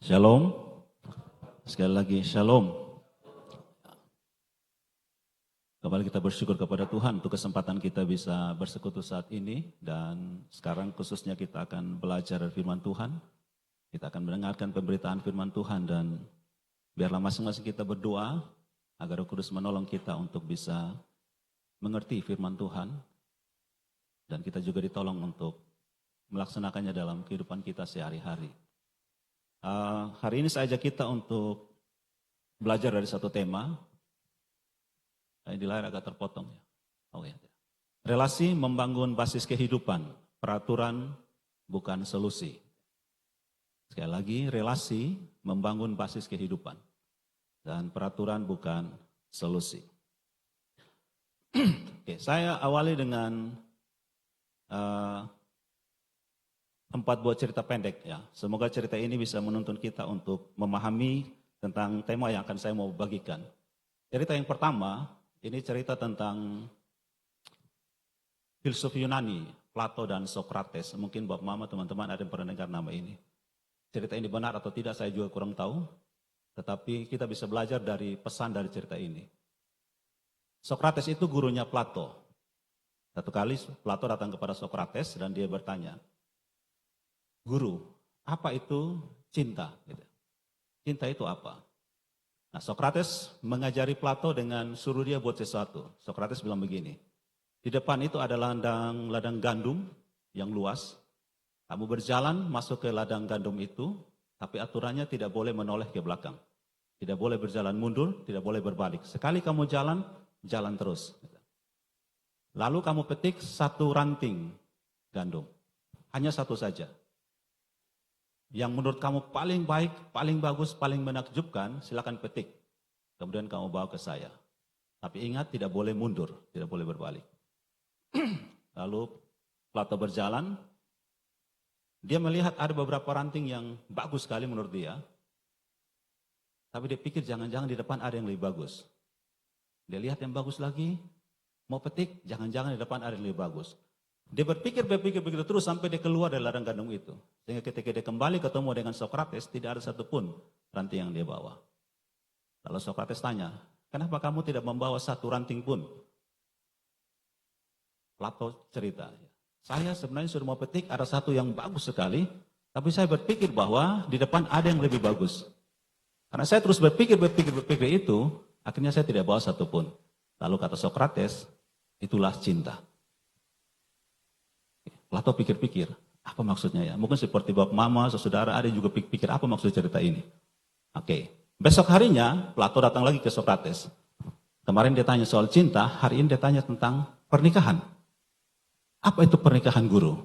Shalom. Sekali lagi shalom. Kembali kita bersyukur kepada Tuhan untuk kesempatan kita bisa bersekutu saat ini. Dan sekarang khususnya kita akan belajar dari firman Tuhan. Kita akan mendengarkan pemberitaan firman Tuhan dan biarlah masing-masing kita berdoa agar Roh Kudus menolong kita untuk bisa mengerti firman Tuhan. Dan kita juga ditolong untuk melaksanakannya dalam kehidupan kita sehari-hari. Hari ini saya ajak kita untuk belajar dari satu tema. Di layar agak terpotong ya. Oh ya. Relasi membangun basis kehidupan, peraturan bukan solusi. Sekali lagi, relasi membangun basis kehidupan dan peraturan bukan solusi. Oke, saya awali dengan 4 buah cerita pendek ya. Semoga cerita ini bisa menuntun kita untuk memahami tentang tema yang akan saya mau bagikan. Cerita yang pertama, ini cerita tentang filsuf Yunani, Plato dan Socrates. Mungkin Bapak Mama, teman-teman ada yang pernah dengar nama ini. Cerita ini benar atau tidak saya juga kurang tahu. Tetapi kita bisa belajar dari pesan dari cerita ini. Socrates itu gurunya Plato. Satu kali Plato datang kepada Socrates dan dia bertanya, "Guru, apa itu cinta?" Cinta itu apa? Nah, Socrates mengajari Plato dengan suruh dia buat sesuatu. Socrates bilang begini, di depan itu ada ladang gandum yang luas. Kamu berjalan masuk ke ladang gandum itu, tapi aturannya tidak boleh menoleh ke belakang. Tidak boleh berjalan mundur, tidak boleh berbalik. Sekali kamu jalan, jalan terus. Lalu kamu petik satu ranting gandum. Hanya satu saja. Yang menurut kamu paling baik, paling bagus, paling menakjubkan, silakan petik. Kemudian kamu bawa ke saya. Tapi ingat tidak boleh mundur, tidak boleh berbalik. Lalu Plato berjalan, dia melihat ada beberapa ranting yang bagus sekali menurut dia. Tapi dia pikir jangan-jangan di depan ada yang lebih bagus. Dia lihat yang bagus lagi, mau petik, jangan-jangan di depan ada yang lebih bagus. Dia berpikir terus sampai dia keluar dari ladang gandum itu. Sehingga ketika dia kembali ketemu dengan Socrates, tidak ada satupun ranting yang dia bawa. Lalu Socrates tanya, kenapa kamu tidak membawa satu ranting pun? Plato cerita, saya sebenarnya sudah mau petik, ada satu yang bagus sekali, tapi saya berpikir bahwa di depan ada yang lebih bagus. Karena saya terus berpikir itu, akhirnya saya tidak bawa satupun. Lalu kata Socrates, itulah cinta. Plato pikir-pikir, apa maksudnya ya? Mungkin seperti bapak mama, saudara ada yang juga pikir apa maksud cerita ini. Oke, besok harinya Plato datang lagi ke Socrates. Kemarin dia tanya soal cinta, hari ini dia tanya tentang pernikahan. Apa itu pernikahan, guru?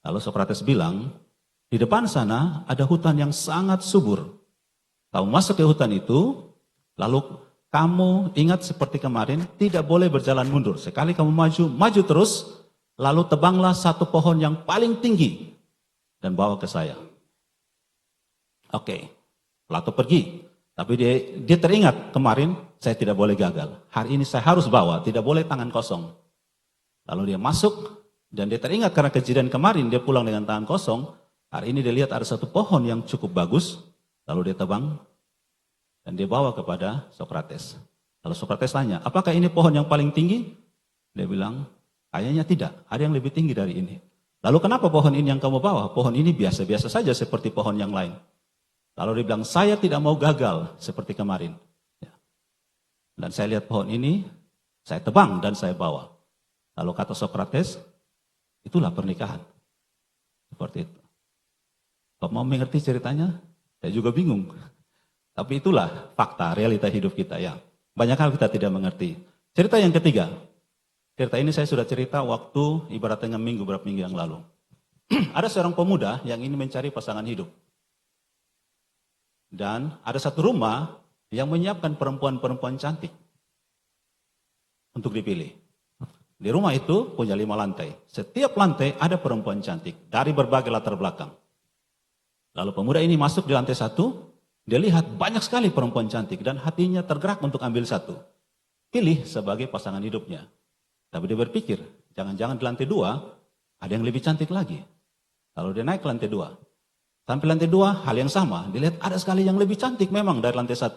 Lalu Socrates bilang, di depan sana ada hutan yang sangat subur. Kamu masuk ke hutan itu, lalu kamu ingat seperti kemarin, tidak boleh berjalan mundur. Sekali kamu maju terus, lalu tebanglah satu pohon yang paling tinggi dan bawa ke saya. Oke, Plato pergi. Tapi dia teringat kemarin saya tidak boleh gagal. Hari ini saya harus bawa, tidak boleh tangan kosong. Lalu dia masuk dan dia teringat karena kejadian kemarin dia pulang dengan tangan kosong. Hari ini dia lihat ada satu pohon yang cukup bagus. Lalu dia tebang dan dia bawa kepada Socrates. Lalu Socrates tanya, apakah ini pohon yang paling tinggi? Dia bilang, kayaknya tidak, ada yang lebih tinggi dari ini. Lalu kenapa pohon ini yang kamu bawa? Pohon ini biasa-biasa saja seperti pohon yang lain. Lalu dia bilang, saya tidak mau gagal seperti kemarin. Dan saya lihat pohon ini, saya tebang dan saya bawa. Lalu kata Socrates, itulah pernikahan. Seperti itu. Kalau mau mengerti ceritanya, saya juga bingung. Tapi itulah fakta, realita hidup kita ya. Banyak hal kita tidak mengerti. Cerita yang ketiga. Cerita ini saya sudah cerita waktu ibarat tengah minggu, beberapa minggu yang lalu. Ada seorang pemuda yang ingin mencari pasangan hidup. Dan ada satu rumah yang menyiapkan perempuan-perempuan cantik untuk dipilih. Di rumah itu punya 5 lantai. Setiap lantai ada perempuan cantik dari berbagai latar belakang. Lalu pemuda ini masuk di lantai 1, dia lihat banyak sekali perempuan cantik dan hatinya tergerak untuk ambil satu. Pilih sebagai pasangan hidupnya. Tapi dia berpikir, jangan-jangan di lantai 2 ada yang lebih cantik lagi. Lalu dia naik ke lantai 2. Sampai lantai 2, hal yang sama. Dilihat ada sekali yang lebih cantik memang dari lantai 1.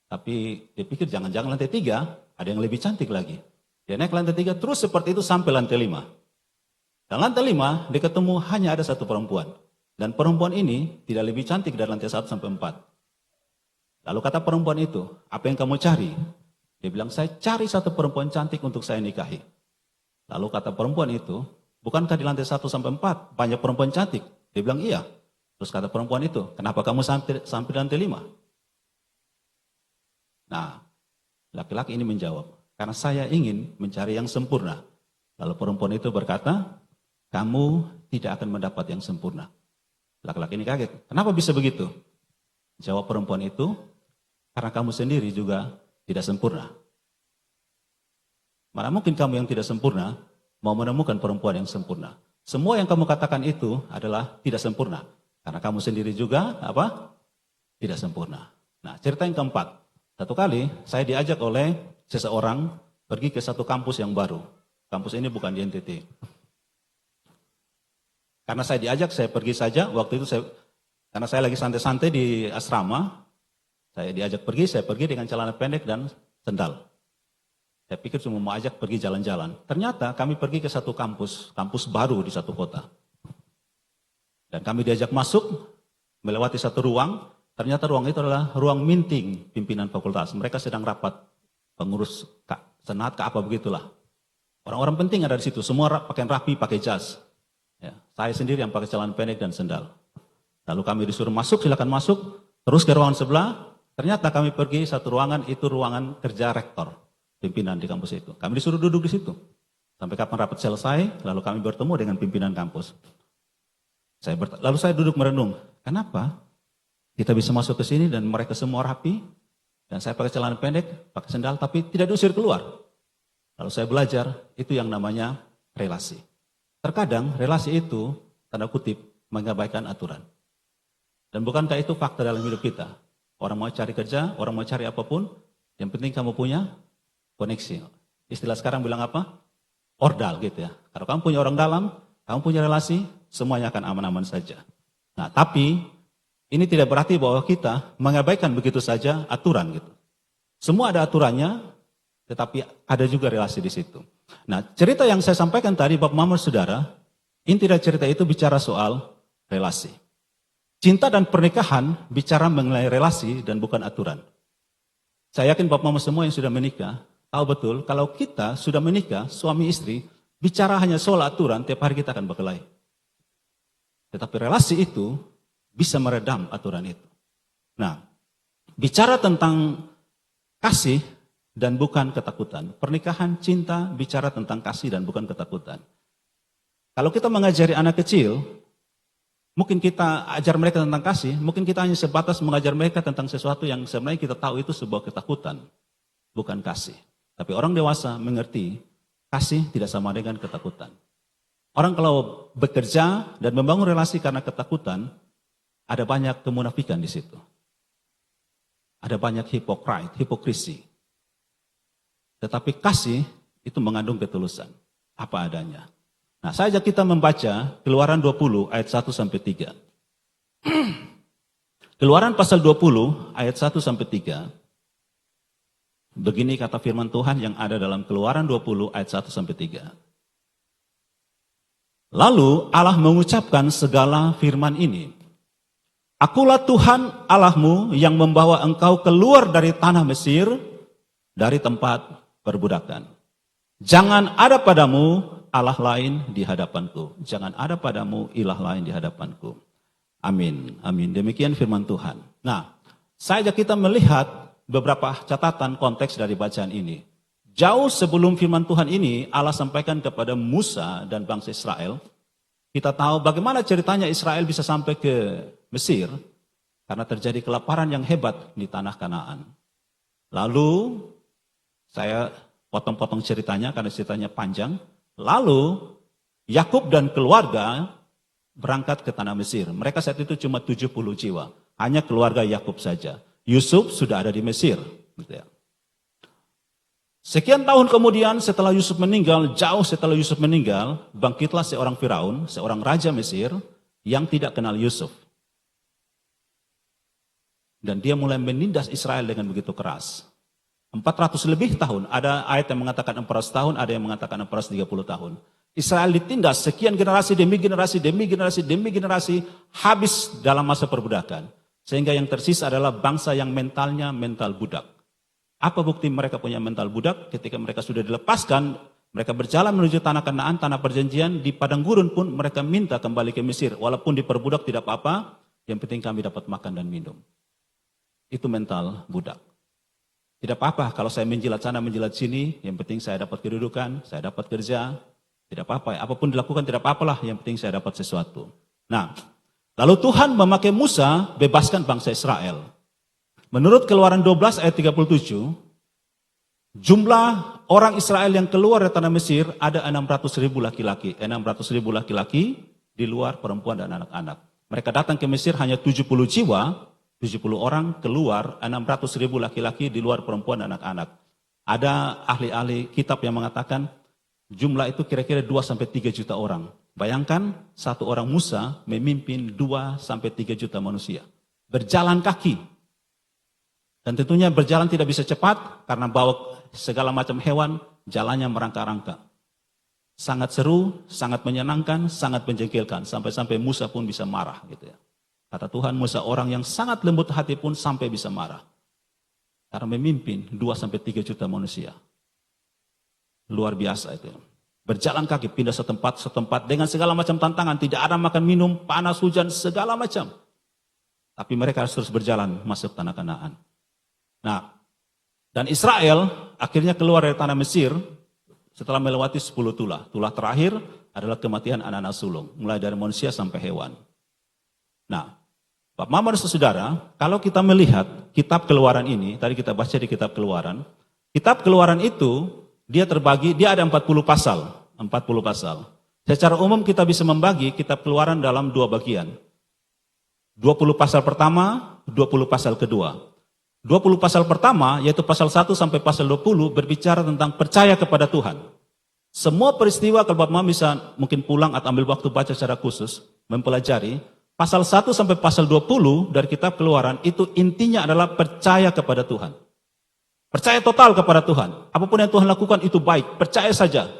Tapi dia pikir jangan-jangan lantai 3, ada yang lebih cantik lagi. Dia naik lantai 3, terus seperti itu sampai lantai 5. Dan lantai 5, dia ketemu hanya ada satu perempuan. Dan perempuan ini tidak lebih cantik dari lantai 1 sampai 4. Lalu kata perempuan itu, apa yang kamu cari? Dia bilang, saya cari satu perempuan cantik untuk saya nikahi. Lalu kata perempuan itu, bukankah di lantai 1 sampai 4 banyak perempuan cantik? Dia bilang, iya. Terus kata perempuan itu, kenapa kamu sampai lantai 5? Nah, laki-laki ini menjawab, karena saya ingin mencari yang sempurna. Lalu perempuan itu berkata, kamu tidak akan mendapat yang sempurna. Laki-laki ini kaget, kenapa bisa begitu? Jawab perempuan itu, karena kamu sendiri juga tidak sempurna. Mana mungkin kamu yang tidak sempurna mau menemukan perempuan yang sempurna. Semua yang kamu katakan itu adalah tidak sempurna. Karena kamu sendiri juga tidak sempurna. Nah, cerita yang keempat. Satu kali saya diajak oleh seseorang pergi ke satu kampus yang baru. Kampus ini bukan di NTT. Karena saya diajak, saya pergi saja. Waktu itu karena saya lagi santai-santai di asrama, saya diajak pergi, saya pergi dengan celana pendek dan sendal. Saya pikir cuma mau ajak pergi jalan-jalan. Ternyata kami pergi ke satu kampus baru di satu kota. Dan kami diajak masuk, melewati satu ruang. Ternyata ruang itu adalah ruang minting pimpinan fakultas. Mereka sedang rapat, pengurus senat, apa begitulah. Orang-orang penting ada di situ, semua pakaian rapi, pakai jas. Ya, saya sendiri yang pakai celana pendek dan sendal. Lalu kami disuruh masuk, silakan masuk. Terus ke ruangan sebelah, ternyata kami pergi satu ruangan, itu ruangan kerja rektor, pimpinan di kampus itu. Kami disuruh duduk di situ. Sampai kapan rapat selesai, lalu kami bertemu dengan pimpinan kampus. Lalu saya duduk merenung, kenapa kita bisa masuk ke sini dan mereka semua rapi, dan saya pakai celana pendek, pakai sendal, tapi tidak diusir keluar. Lalu saya belajar, itu yang namanya relasi. Terkadang relasi itu, tanda kutip, mengabaikan aturan. Dan bukankah itu fakta dalam hidup kita? Orang mau cari kerja, orang mau cari apapun, yang penting kamu punya koneksi. Istilah sekarang bilang apa? Ordal gitu ya. Kalau kamu punya orang dalam, kamu punya relasi, semuanya akan aman-aman saja. Nah, tapi ini tidak berarti bahwa kita mengabaikan begitu saja aturan gitu. Semua ada aturannya, tetapi ada juga relasi di situ. Nah, cerita yang saya sampaikan tadi, Bapak Mama Saudara, inti dari cerita itu bicara soal relasi. Cinta dan pernikahan bicara mengenai relasi dan bukan aturan. Saya yakin Bapak Mama semua yang sudah menikah, tahu betul kalau kita sudah menikah, suami istri, bicara hanya soal aturan, tiap hari kita akan berkelahi. Tetapi relasi itu bisa meredam aturan itu. Nah, bicara tentang kasih dan bukan ketakutan. Pernikahan, cinta, bicara tentang kasih dan bukan ketakutan. Kalau kita mengajari anak kecil, mungkin kita ajar mereka tentang kasih, mungkin kita hanya sebatas mengajar mereka tentang sesuatu yang sebenarnya kita tahu itu sebuah ketakutan, bukan kasih. Tapi orang dewasa mengerti, kasih tidak sama dengan ketakutan. Orang kalau bekerja dan membangun relasi karena ketakutan, ada banyak kemunafikan di situ. Ada banyak hipokrisi. Tetapi kasih itu mengandung ketulusan, apa adanya. Nah, saya ajak kita membaca Keluaran 20 ayat 1 sampai 3. Keluaran pasal 20 ayat 1 sampai 3. Begini kata firman Tuhan yang ada dalam Keluaran 20 ayat 1 sampai 3. Lalu Allah mengucapkan segala firman ini. Akulah Tuhan Allahmu yang membawa engkau keluar dari tanah Mesir, dari tempat perbudakan. Jangan ada padamu Allah lain di hadapanku. Jangan ada padamu ilah lain di hadapanku. Amin. Amin. Demikian firman Tuhan. Nah, saya ajak kita melihat beberapa catatan konteks dari bacaan ini. Jauh sebelum firman Tuhan ini Allah sampaikan kepada Musa dan bangsa Israel. Kita tahu bagaimana ceritanya Israel bisa sampai ke Mesir karena terjadi kelaparan yang hebat di tanah Kanaan. Lalu saya potong-potong ceritanya karena ceritanya panjang. Lalu Yakub dan keluarga berangkat ke tanah Mesir. Mereka saat itu cuma 70 jiwa. Hanya keluarga Yakub saja. Yusuf sudah ada di Mesir. Gitu ya. Sekian tahun kemudian setelah Yusuf meninggal, jauh setelah Yusuf meninggal, bangkitlah seorang Firaun, seorang raja Mesir yang tidak kenal Yusuf. Dan dia mulai menindas Israel dengan begitu keras. 400 lebih tahun, ada ayat yang mengatakan 400 tahun, ada yang mengatakan 430 tahun. Israel ditindas sekian generasi demi generasi, demi generasi, demi generasi, habis dalam masa perbudakan. Sehingga yang tersisa adalah bangsa yang mentalnya mental budak. Apa bukti mereka punya mental budak? Ketika mereka sudah dilepaskan, mereka berjalan menuju tanah Kanaan, tanah perjanjian, di padang gurun pun mereka minta kembali ke Mesir. Walaupun diperbudak tidak apa-apa, yang penting kami dapat makan dan minum. Itu mental budak. Tidak apa-apa kalau saya menjilat sana, menjilat sini, yang penting saya dapat kedudukan, saya dapat kerja, tidak apa-apa. Apapun dilakukan tidak apa-apalah, yang penting saya dapat sesuatu. Nah, lalu Tuhan memakai Musa bebaskan bangsa Israel. Menurut Keluaran 12 ayat 37, jumlah orang Israel yang keluar dari tanah Mesir ada 600.000 laki-laki. 600.000 laki-laki di luar perempuan dan anak-anak. Mereka datang ke Mesir hanya 70 jiwa, 70 orang keluar, 600.000 laki-laki di luar perempuan dan anak-anak. Ada ahli-ahli kitab yang mengatakan jumlah itu kira-kira 2-3 juta orang. Bayangkan satu orang Musa memimpin 2-3 juta manusia. Berjalan kaki. Dan tentunya berjalan tidak bisa cepat karena bawa segala macam hewan, jalannya merangka-rangka. Sangat seru, sangat menyenangkan, sangat menjengkelkan. Sampai-sampai Musa pun bisa marah gitu ya. Kata Tuhan, Musa orang yang sangat lembut hati pun sampai bisa marah. Karena memimpin 2-3 juta manusia. Luar biasa itu. Berjalan kaki, pindah setempat dengan segala macam tantangan. Tidak ada makan minum, panas, hujan, segala macam. Tapi mereka harus terus berjalan masuk tanah Kanaan. Nah, dan Israel akhirnya keluar dari tanah Mesir setelah melewati 10 tulah. Tulah terakhir adalah kematian anak-anak sulung. Mulai dari manusia sampai hewan. Nah, Bapak Mama dan Saudara, kalau kita melihat kitab Keluaran ini, tadi kita baca di kitab Keluaran itu dia terbagi, dia ada 40 pasal. Secara umum kita bisa membagi kitab Keluaran dalam 2 bagian. 20 pasal pertama, 20 pasal kedua. 20 pasal pertama, yaitu pasal 1 sampai pasal 20, berbicara tentang percaya kepada Tuhan. Semua peristiwa, kalau Bapak Mama bisa mungkin pulang atau ambil waktu baca secara khusus, mempelajari, pasal 1 sampai pasal 20 dari kitab Keluaran itu intinya adalah percaya kepada Tuhan. Percaya total kepada Tuhan. Apapun yang Tuhan lakukan itu baik, percaya saja.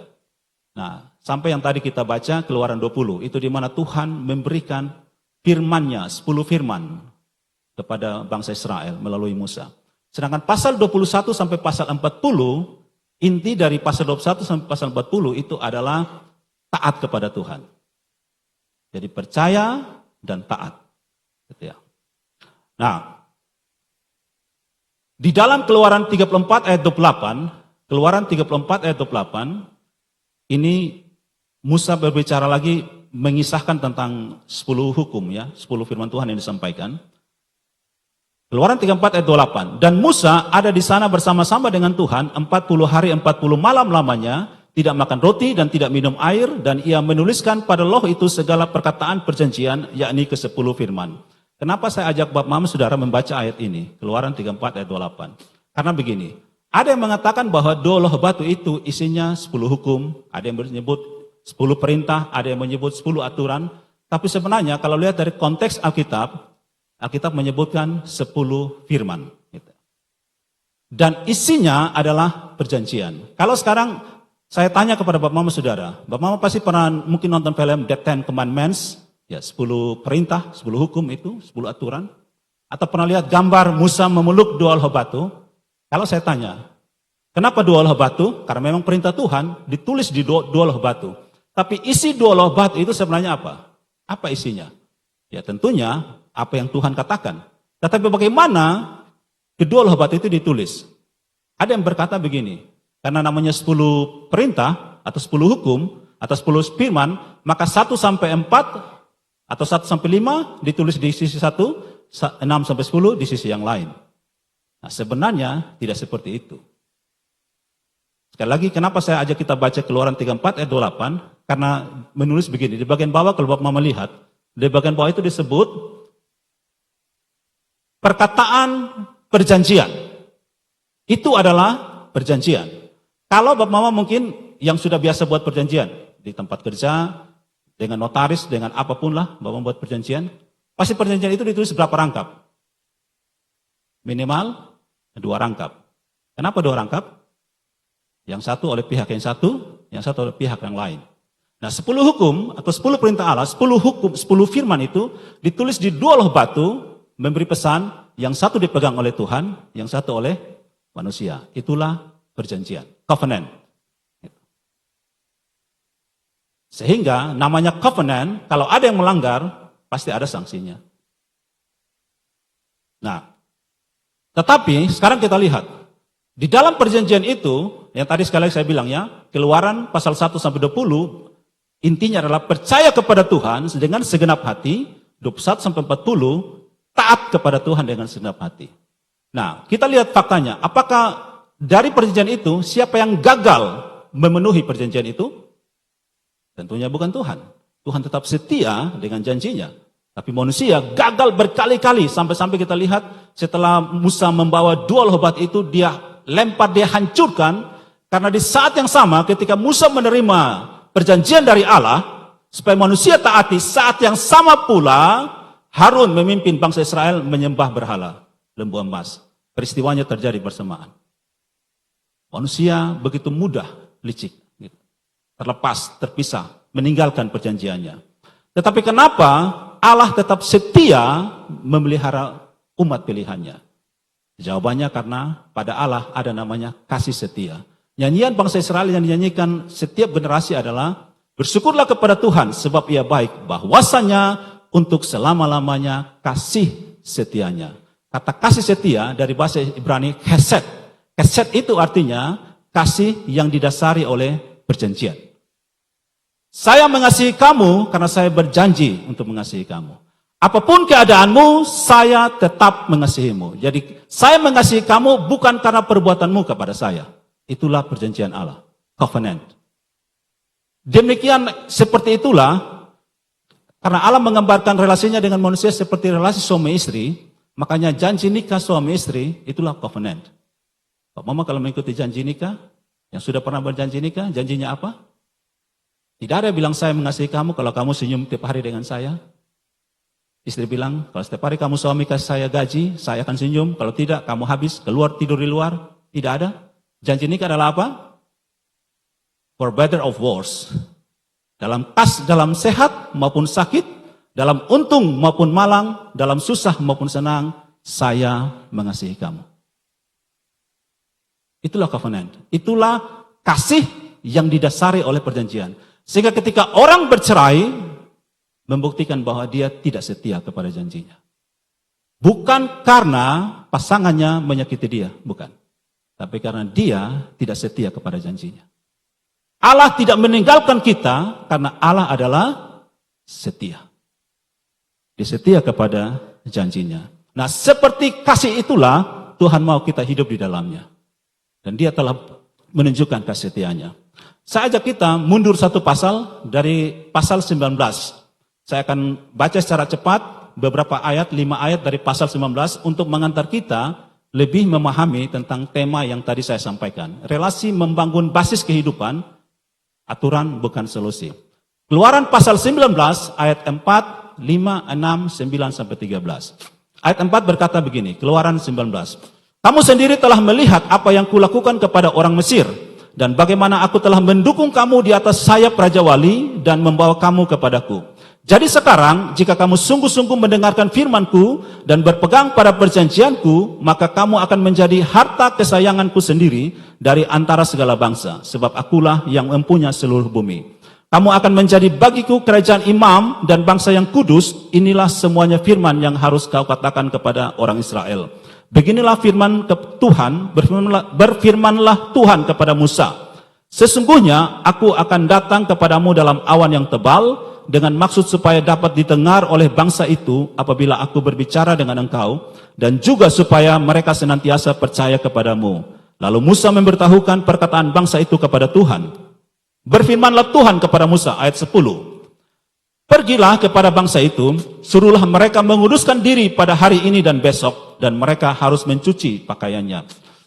Nah, sampai yang tadi kita baca Keluaran 20, itu di mana Tuhan memberikan firman-Nya, 10 firman kepada bangsa Israel melalui Musa. Sedangkan pasal 21 sampai pasal 40, inti dari pasal 21 sampai pasal 40 itu adalah taat kepada Tuhan. Jadi percaya dan taat. Gitu ya. Nah, di dalam Keluaran 34 ayat 28, Keluaran 34 ayat 28, ini Musa berbicara lagi mengisahkan tentang 10 hukum ya, 10 firman Tuhan yang disampaikan. Keluaran 34 ayat 28, dan Musa ada di sana bersama-sama dengan Tuhan 40 hari 40 malam lamanya, tidak makan roti dan tidak minum air, dan ia menuliskan pada loh itu segala perkataan perjanjian, yakni ke-10 firman. Kenapa saya ajak Bapak Mama Saudara membaca ayat ini, Keluaran 34 ayat 28? Karena begini, ada yang mengatakan bahwa 2 loh batu itu isinya 10 hukum, ada yang menyebut 10 perintah, ada yang menyebut 10 aturan, tapi sebenarnya kalau lihat dari konteks Alkitab menyebutkan 10 firman. Dan isinya adalah perjanjian. Kalau sekarang saya tanya kepada Bapak Mama Saudara, Bapak Mama pasti pernah mungkin nonton film The Ten Commandments, ya 10 perintah, 10 hukum itu, 10 aturan. Atau pernah lihat gambar Musa memeluk 2 loh batu. Kalau saya tanya, kenapa 2 loh batu? Karena memang perintah Tuhan ditulis di 2 loh batu. Tapi isi 2 loh batu itu sebenarnya apa? Apa isinya? Ya tentunya apa yang Tuhan katakan. Tetapi bagaimana kedua loh batu itu ditulis? Ada yang berkata begini, karena namanya 10 perintah atau 10 hukum atau 10 firman, maka 1 sampai 4 atau 1 sampai 5 ditulis di sisi 1, 6 sampai 10 di sisi yang lain. Nah, sebenarnya tidak seperti itu. Sekali lagi, kenapa saya ajak kita baca Keluaran 34 ayat 28? Karena menulis begini, di bagian bawah kalau Bapak Mama lihat, di bagian bawah itu disebut perkataan perjanjian. Itu adalah perjanjian. Kalau Bapak Mama mungkin yang sudah biasa buat perjanjian, di tempat kerja, dengan notaris, dengan apapun lah, Bapak buat perjanjian, pasti perjanjian itu ditulis berapa rangkap? Minimal 2 rangkap. Kenapa 2 rangkap? Yang satu oleh pihak yang satu oleh pihak yang lain. Nah, 10 hukum atau 10 perintah Allah, 10 hukum, 10 firman itu ditulis di 2 loh batu, memberi pesan, yang satu dipegang oleh Tuhan, yang satu oleh manusia. Itulah perjanjian, covenant. Sehingga namanya covenant, kalau ada yang melanggar, pasti ada sanksinya. Nah, tetapi sekarang kita lihat, di dalam perjanjian itu, yang tadi sekali lagi saya bilang ya, Keluaran pasal 1 sampai 20, intinya adalah percaya kepada Tuhan dengan segenap hati, 21 sampai 40, taat kepada Tuhan dengan segenap hati. Nah, kita lihat faktanya, apakah dari perjanjian itu, siapa yang gagal memenuhi perjanjian itu? Tentunya bukan Tuhan. Tuhan tetap setia dengan janjinya. Tapi manusia gagal berkali-kali, sampai-sampai kita lihat setelah Musa membawa 2 loh batu itu, dia lempar, dia hancurkan, karena di saat yang sama ketika Musa menerima perjanjian dari Allah, supaya manusia taati, saat yang sama pula, Harun memimpin bangsa Israel menyembah berhala, lembu emas. Peristiwanya terjadi bersamaan. Manusia begitu mudah, licik, terlepas, terpisah, meninggalkan perjanjiannya. Tetapi kenapa Allah tetap setia memelihara umat pilihannya? Jawabannya karena pada Allah ada namanya kasih setia. Nyanyian bangsa Israel yang dinyanyikan setiap generasi adalah, bersyukurlah kepada Tuhan sebab ia baik, bahwasanya untuk selama-lamanya kasih setianya. Kata kasih setia dari bahasa Ibrani chesed. Chesed itu artinya kasih yang didasari oleh perjanjian. Saya mengasihi kamu karena saya berjanji untuk mengasihi kamu. Apapun keadaanmu, saya tetap mengasihimu. Jadi saya mengasihi kamu bukan karena perbuatanmu kepada saya. Itulah perjanjian Allah, covenant. Demikian seperti itulah, karena Allah menggambarkan relasinya dengan manusia seperti relasi suami istri, makanya janji nikah suami istri itulah covenant. Pak Mama kalau mengikuti janji nikah, yang sudah pernah berjanji nikah, janjinya apa? Tidak ada yang bilang saya mengasihi kamu kalau kamu senyum tiap hari dengan saya. Istri bilang, kalau setiap hari kamu suami kasih saya gaji, saya akan senyum. Kalau tidak, kamu habis, keluar tidur di luar. Tidak ada. Janji nikah adalah apa? For better of worse. Dalam sehat maupun sakit, dalam untung maupun malang, dalam susah maupun senang, saya mengasihi kamu. Itulah covenant. Itulah kasih yang didasari oleh perjanjian. Sehingga ketika orang bercerai, membuktikan bahwa dia tidak setia kepada janjinya. Bukan karena pasangannya menyakiti dia, bukan. Tapi karena dia tidak setia kepada janjinya. Allah tidak meninggalkan kita karena Allah adalah setia. Dia setia kepada janjinya. Nah, seperti kasih itulah Tuhan mau kita hidup di dalamnya. Dan dia telah menunjukkan kasih setianya. Saya ajak kita mundur satu pasal dari pasal 19. Saya akan baca secara cepat beberapa ayat, 5 ayat dari pasal 19 untuk mengantar kita lebih memahami tentang tema yang tadi saya sampaikan. Relasi membangun basis kehidupan, aturan bukan solusi. Keluaran pasal 19 ayat 4, 5, 6, 9 sampai 13. Ayat 4 berkata begini, Keluaran 19. Kamu sendiri telah melihat apa yang kulakukan kepada orang Mesir dan bagaimana aku telah mendukung kamu di atas sayap Raja Wali dan membawa kamu kepadaku. Jadi sekarang, jika kamu sungguh-sungguh mendengarkan firman-Ku dan berpegang pada perjanjian-Ku, maka kamu akan menjadi harta kesayangan-Ku sendiri dari antara segala bangsa, sebab akulah yang mempunyai seluruh bumi. Kamu akan menjadi bagiku kerajaan imam dan bangsa yang kudus. Inilah semuanya firman yang harus kau katakan kepada orang Israel. Beginilah firman Tuhan, berfirmanlah Tuhan kepada Musa. Sesungguhnya aku akan datang kepadamu dalam awan yang tebal, dengan maksud supaya dapat didengar oleh bangsa itu apabila aku berbicara dengan engkau, dan juga supaya mereka senantiasa percaya kepadamu. Lalu Musa memberitahukan perkataan bangsa itu kepada Tuhan. Berfirmanlah Tuhan kepada Musa, ayat 10. Pergilah kepada bangsa itu, suruhlah mereka menguduskan diri pada hari ini dan besok, dan mereka harus mencuci pakaiannya.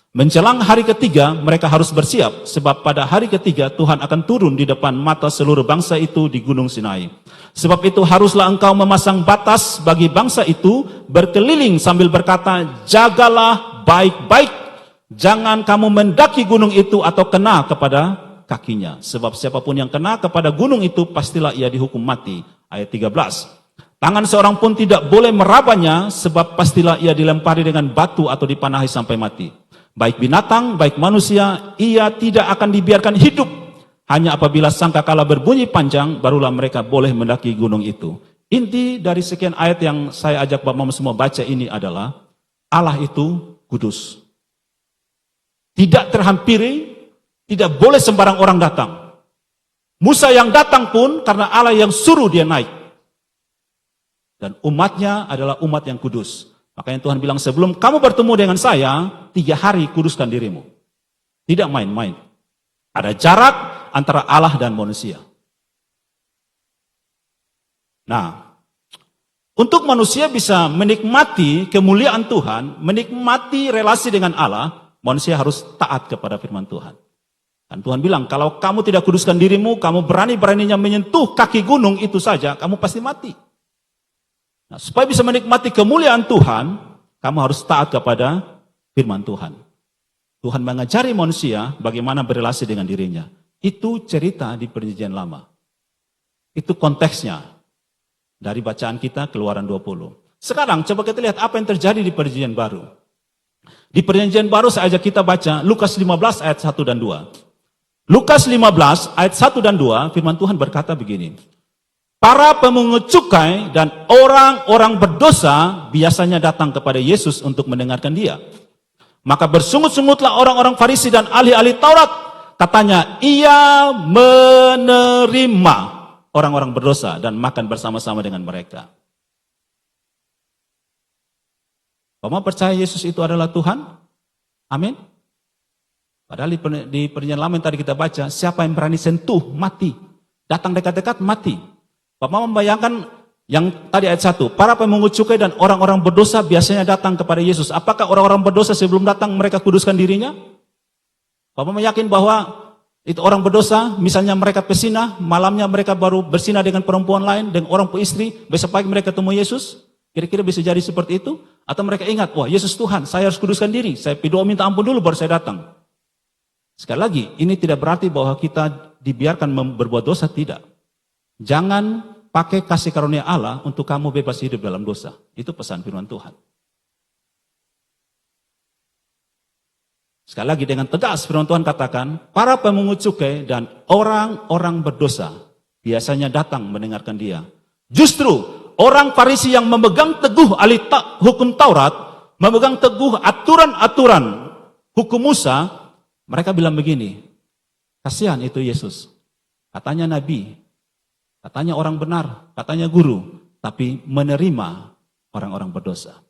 Menjelang hari ketiga, mereka harus bersiap, sebab pada hari ketiga Tuhan akan turun di depan mata seluruh bangsa itu di Gunung Sinai. Sebab itu haruslah engkau memasang batas bagi bangsa itu, berkeliling sambil berkata, jagalah baik-baik, jangan kamu mendaki gunung itu atau kena kepada kakinya. Sebab siapapun yang kena kepada gunung itu, pastilah ia dihukum mati. Ayat 13. Tangan seorang pun tidak boleh merabanya, sebab pastilah ia dilempari dengan batu atau dipanahi sampai mati. Baik binatang, baik manusia, ia tidak akan dibiarkan hidup. Hanya apabila sangkakala berbunyi panjang, barulah mereka boleh mendaki gunung itu. Inti dari sekian ayat yang saya ajak Bapak semua baca ini adalah, Allah itu kudus. Tidak terhampiri, tidak boleh sembarang orang datang. Musa yang datang pun karena Allah yang suruh dia naik. Dan umatnya adalah umat yang kudus. Makanya Tuhan bilang, sebelum kamu bertemu dengan saya, 3 hari kuduskan dirimu. Tidak main-main. Ada jarak antara Allah dan manusia. Nah, untuk manusia bisa menikmati kemuliaan Tuhan, menikmati relasi dengan Allah, manusia harus taat kepada firman Tuhan. Dan Tuhan bilang, kalau kamu tidak kuduskan dirimu, kamu berani-beraninya menyentuh kaki gunung itu saja, kamu pasti mati. Nah, supaya bisa menikmati kemuliaan Tuhan, kamu harus taat kepada firman Tuhan. Tuhan mengajari manusia bagaimana berrelasi dengan dirinya. Itu cerita di Perjanjian Lama. Itu konteksnya dari bacaan kita Keluaran 20. Sekarang coba kita lihat apa yang terjadi di Perjanjian Baru. Di Perjanjian Baru saya ajak kita baca Lukas 15 ayat 1 dan 2. Lukas 15 ayat 1 dan 2, firman Tuhan berkata begini. Para pemungut cukai dan orang-orang berdosa biasanya datang kepada Yesus untuk mendengarkan dia. Maka bersungut-sungutlah orang-orang Farisi dan ahli-ahli Taurat. Katanya, ia menerima orang-orang berdosa dan makan bersama-sama dengan mereka. Kamu percaya Yesus itu adalah Tuhan? Amin. Padahal di Perjanjian Lama yang tadi kita baca, siapa yang berani sentuh, mati. Datang dekat-dekat, mati. Bapak membayangkan yang tadi ayat 1, para pemungut cukai dan orang-orang berdosa biasanya datang kepada Yesus. Apakah orang-orang berdosa sebelum datang mereka kuduskan dirinya? Bapak meyakin bahwa itu orang berdosa, misalnya mereka pesinah, malamnya mereka baru bersinah dengan perempuan lain, dengan orang istri, besok pagi mereka ketemu Yesus? Kira-kira bisa jadi seperti itu? Atau mereka ingat, wah Yesus Tuhan, saya harus kuduskan diri, saya berdoa minta ampun dulu baru saya datang. Sekali lagi, ini tidak berarti bahwa kita dibiarkan berbuat dosa, tidak. Jangan pakai kasih karunia Allah untuk kamu bebas hidup dalam dosa. Itu pesan firman Tuhan. Sekali lagi dengan tegas firman Tuhan katakan, para pemungut cukai dan orang-orang berdosa biasanya datang mendengarkan dia. Justru orang Farisi yang memegang teguh hukum Taurat, memegang teguh aturan-aturan hukum Musa, mereka bilang begini, kasihan itu Yesus. Katanya nabi, katanya orang benar, katanya guru, tapi menerima orang-orang berdosa.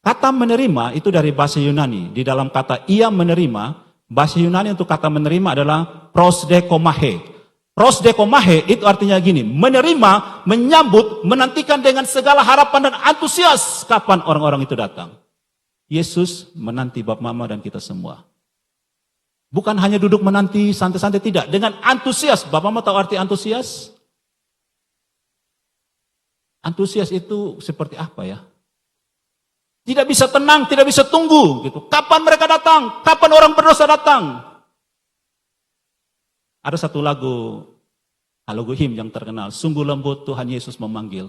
Kata menerima itu dari bahasa Yunani. Di dalam kata ia menerima, bahasa Yunani untuk kata menerima adalah prosdekomahe. Prosdekomahe itu artinya gini, menerima, menyambut, menantikan dengan segala harapan dan antusias kapan orang-orang itu datang. Yesus menanti Bapak Mama dan kita semua. Bukan hanya duduk menanti santai-santai, tidak. Dengan antusias. Bapak Mama tahu arti antusias? Antusias itu seperti apa ya? Tidak bisa tenang, tidak bisa tunggu gitu. Kapan mereka datang? Kapan orang berdosa datang? Ada satu lagu hymn yang terkenal, sungguh lembut Tuhan Yesus memanggil.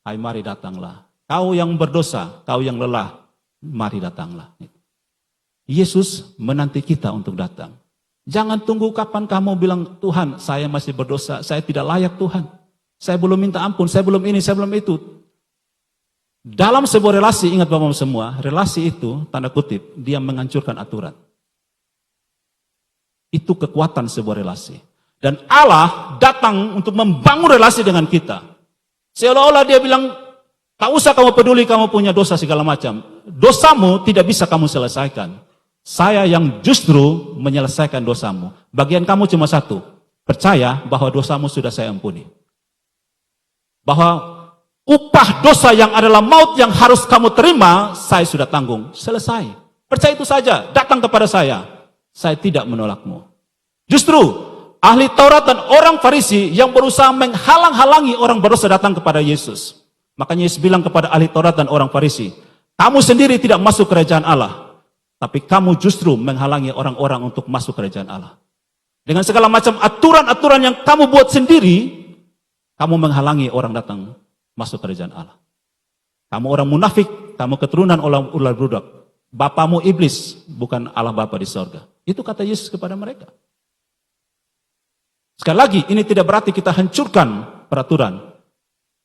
Hai mari datanglah. Kau yang berdosa, kau yang lelah, mari datanglah. Yesus menanti kita untuk datang. Jangan tunggu kapan kamu bilang, Tuhan saya masih berdosa, saya tidak layak Tuhan. Saya belum minta ampun, saya belum ini, saya belum itu. Dalam sebuah relasi, ingat Bapak semua, relasi itu, tanda kutip, dia menghancurkan aturan. Itu kekuatan sebuah relasi. Dan Allah datang untuk membangun relasi dengan kita. Seolah-olah dia bilang, tak usah kamu peduli kamu punya dosa segala macam. Dosamu tidak bisa kamu selesaikan. Saya yang justru menyelesaikan dosamu. Bagian kamu cuma satu, percaya bahwa dosamu sudah saya ampuni. Bahwa upah dosa yang adalah maut yang harus kamu terima, saya sudah tanggung. Selesai. Percaya itu saja, datang kepada saya tidak menolakmu. Justru ahli Taurat dan orang Farisi yang berusaha menghalang-halangi orang berdosa datang kepada Yesus. Makanya Yesus bilang kepada ahli Taurat dan orang Farisi, kamu sendiri tidak masuk kerajaan Allah, tapi kamu justru menghalangi orang-orang untuk masuk kerajaan Allah. Dengan segala macam aturan-aturan yang kamu buat sendiri, kamu menghalangi orang datang masuk kerajaan Allah. Kamu orang munafik, kamu keturunan ular budak. Bapamu iblis, bukan Allah Bapa di sorga. Itu kata Yesus kepada mereka. Sekali lagi, ini tidak berarti kita hancurkan peraturan.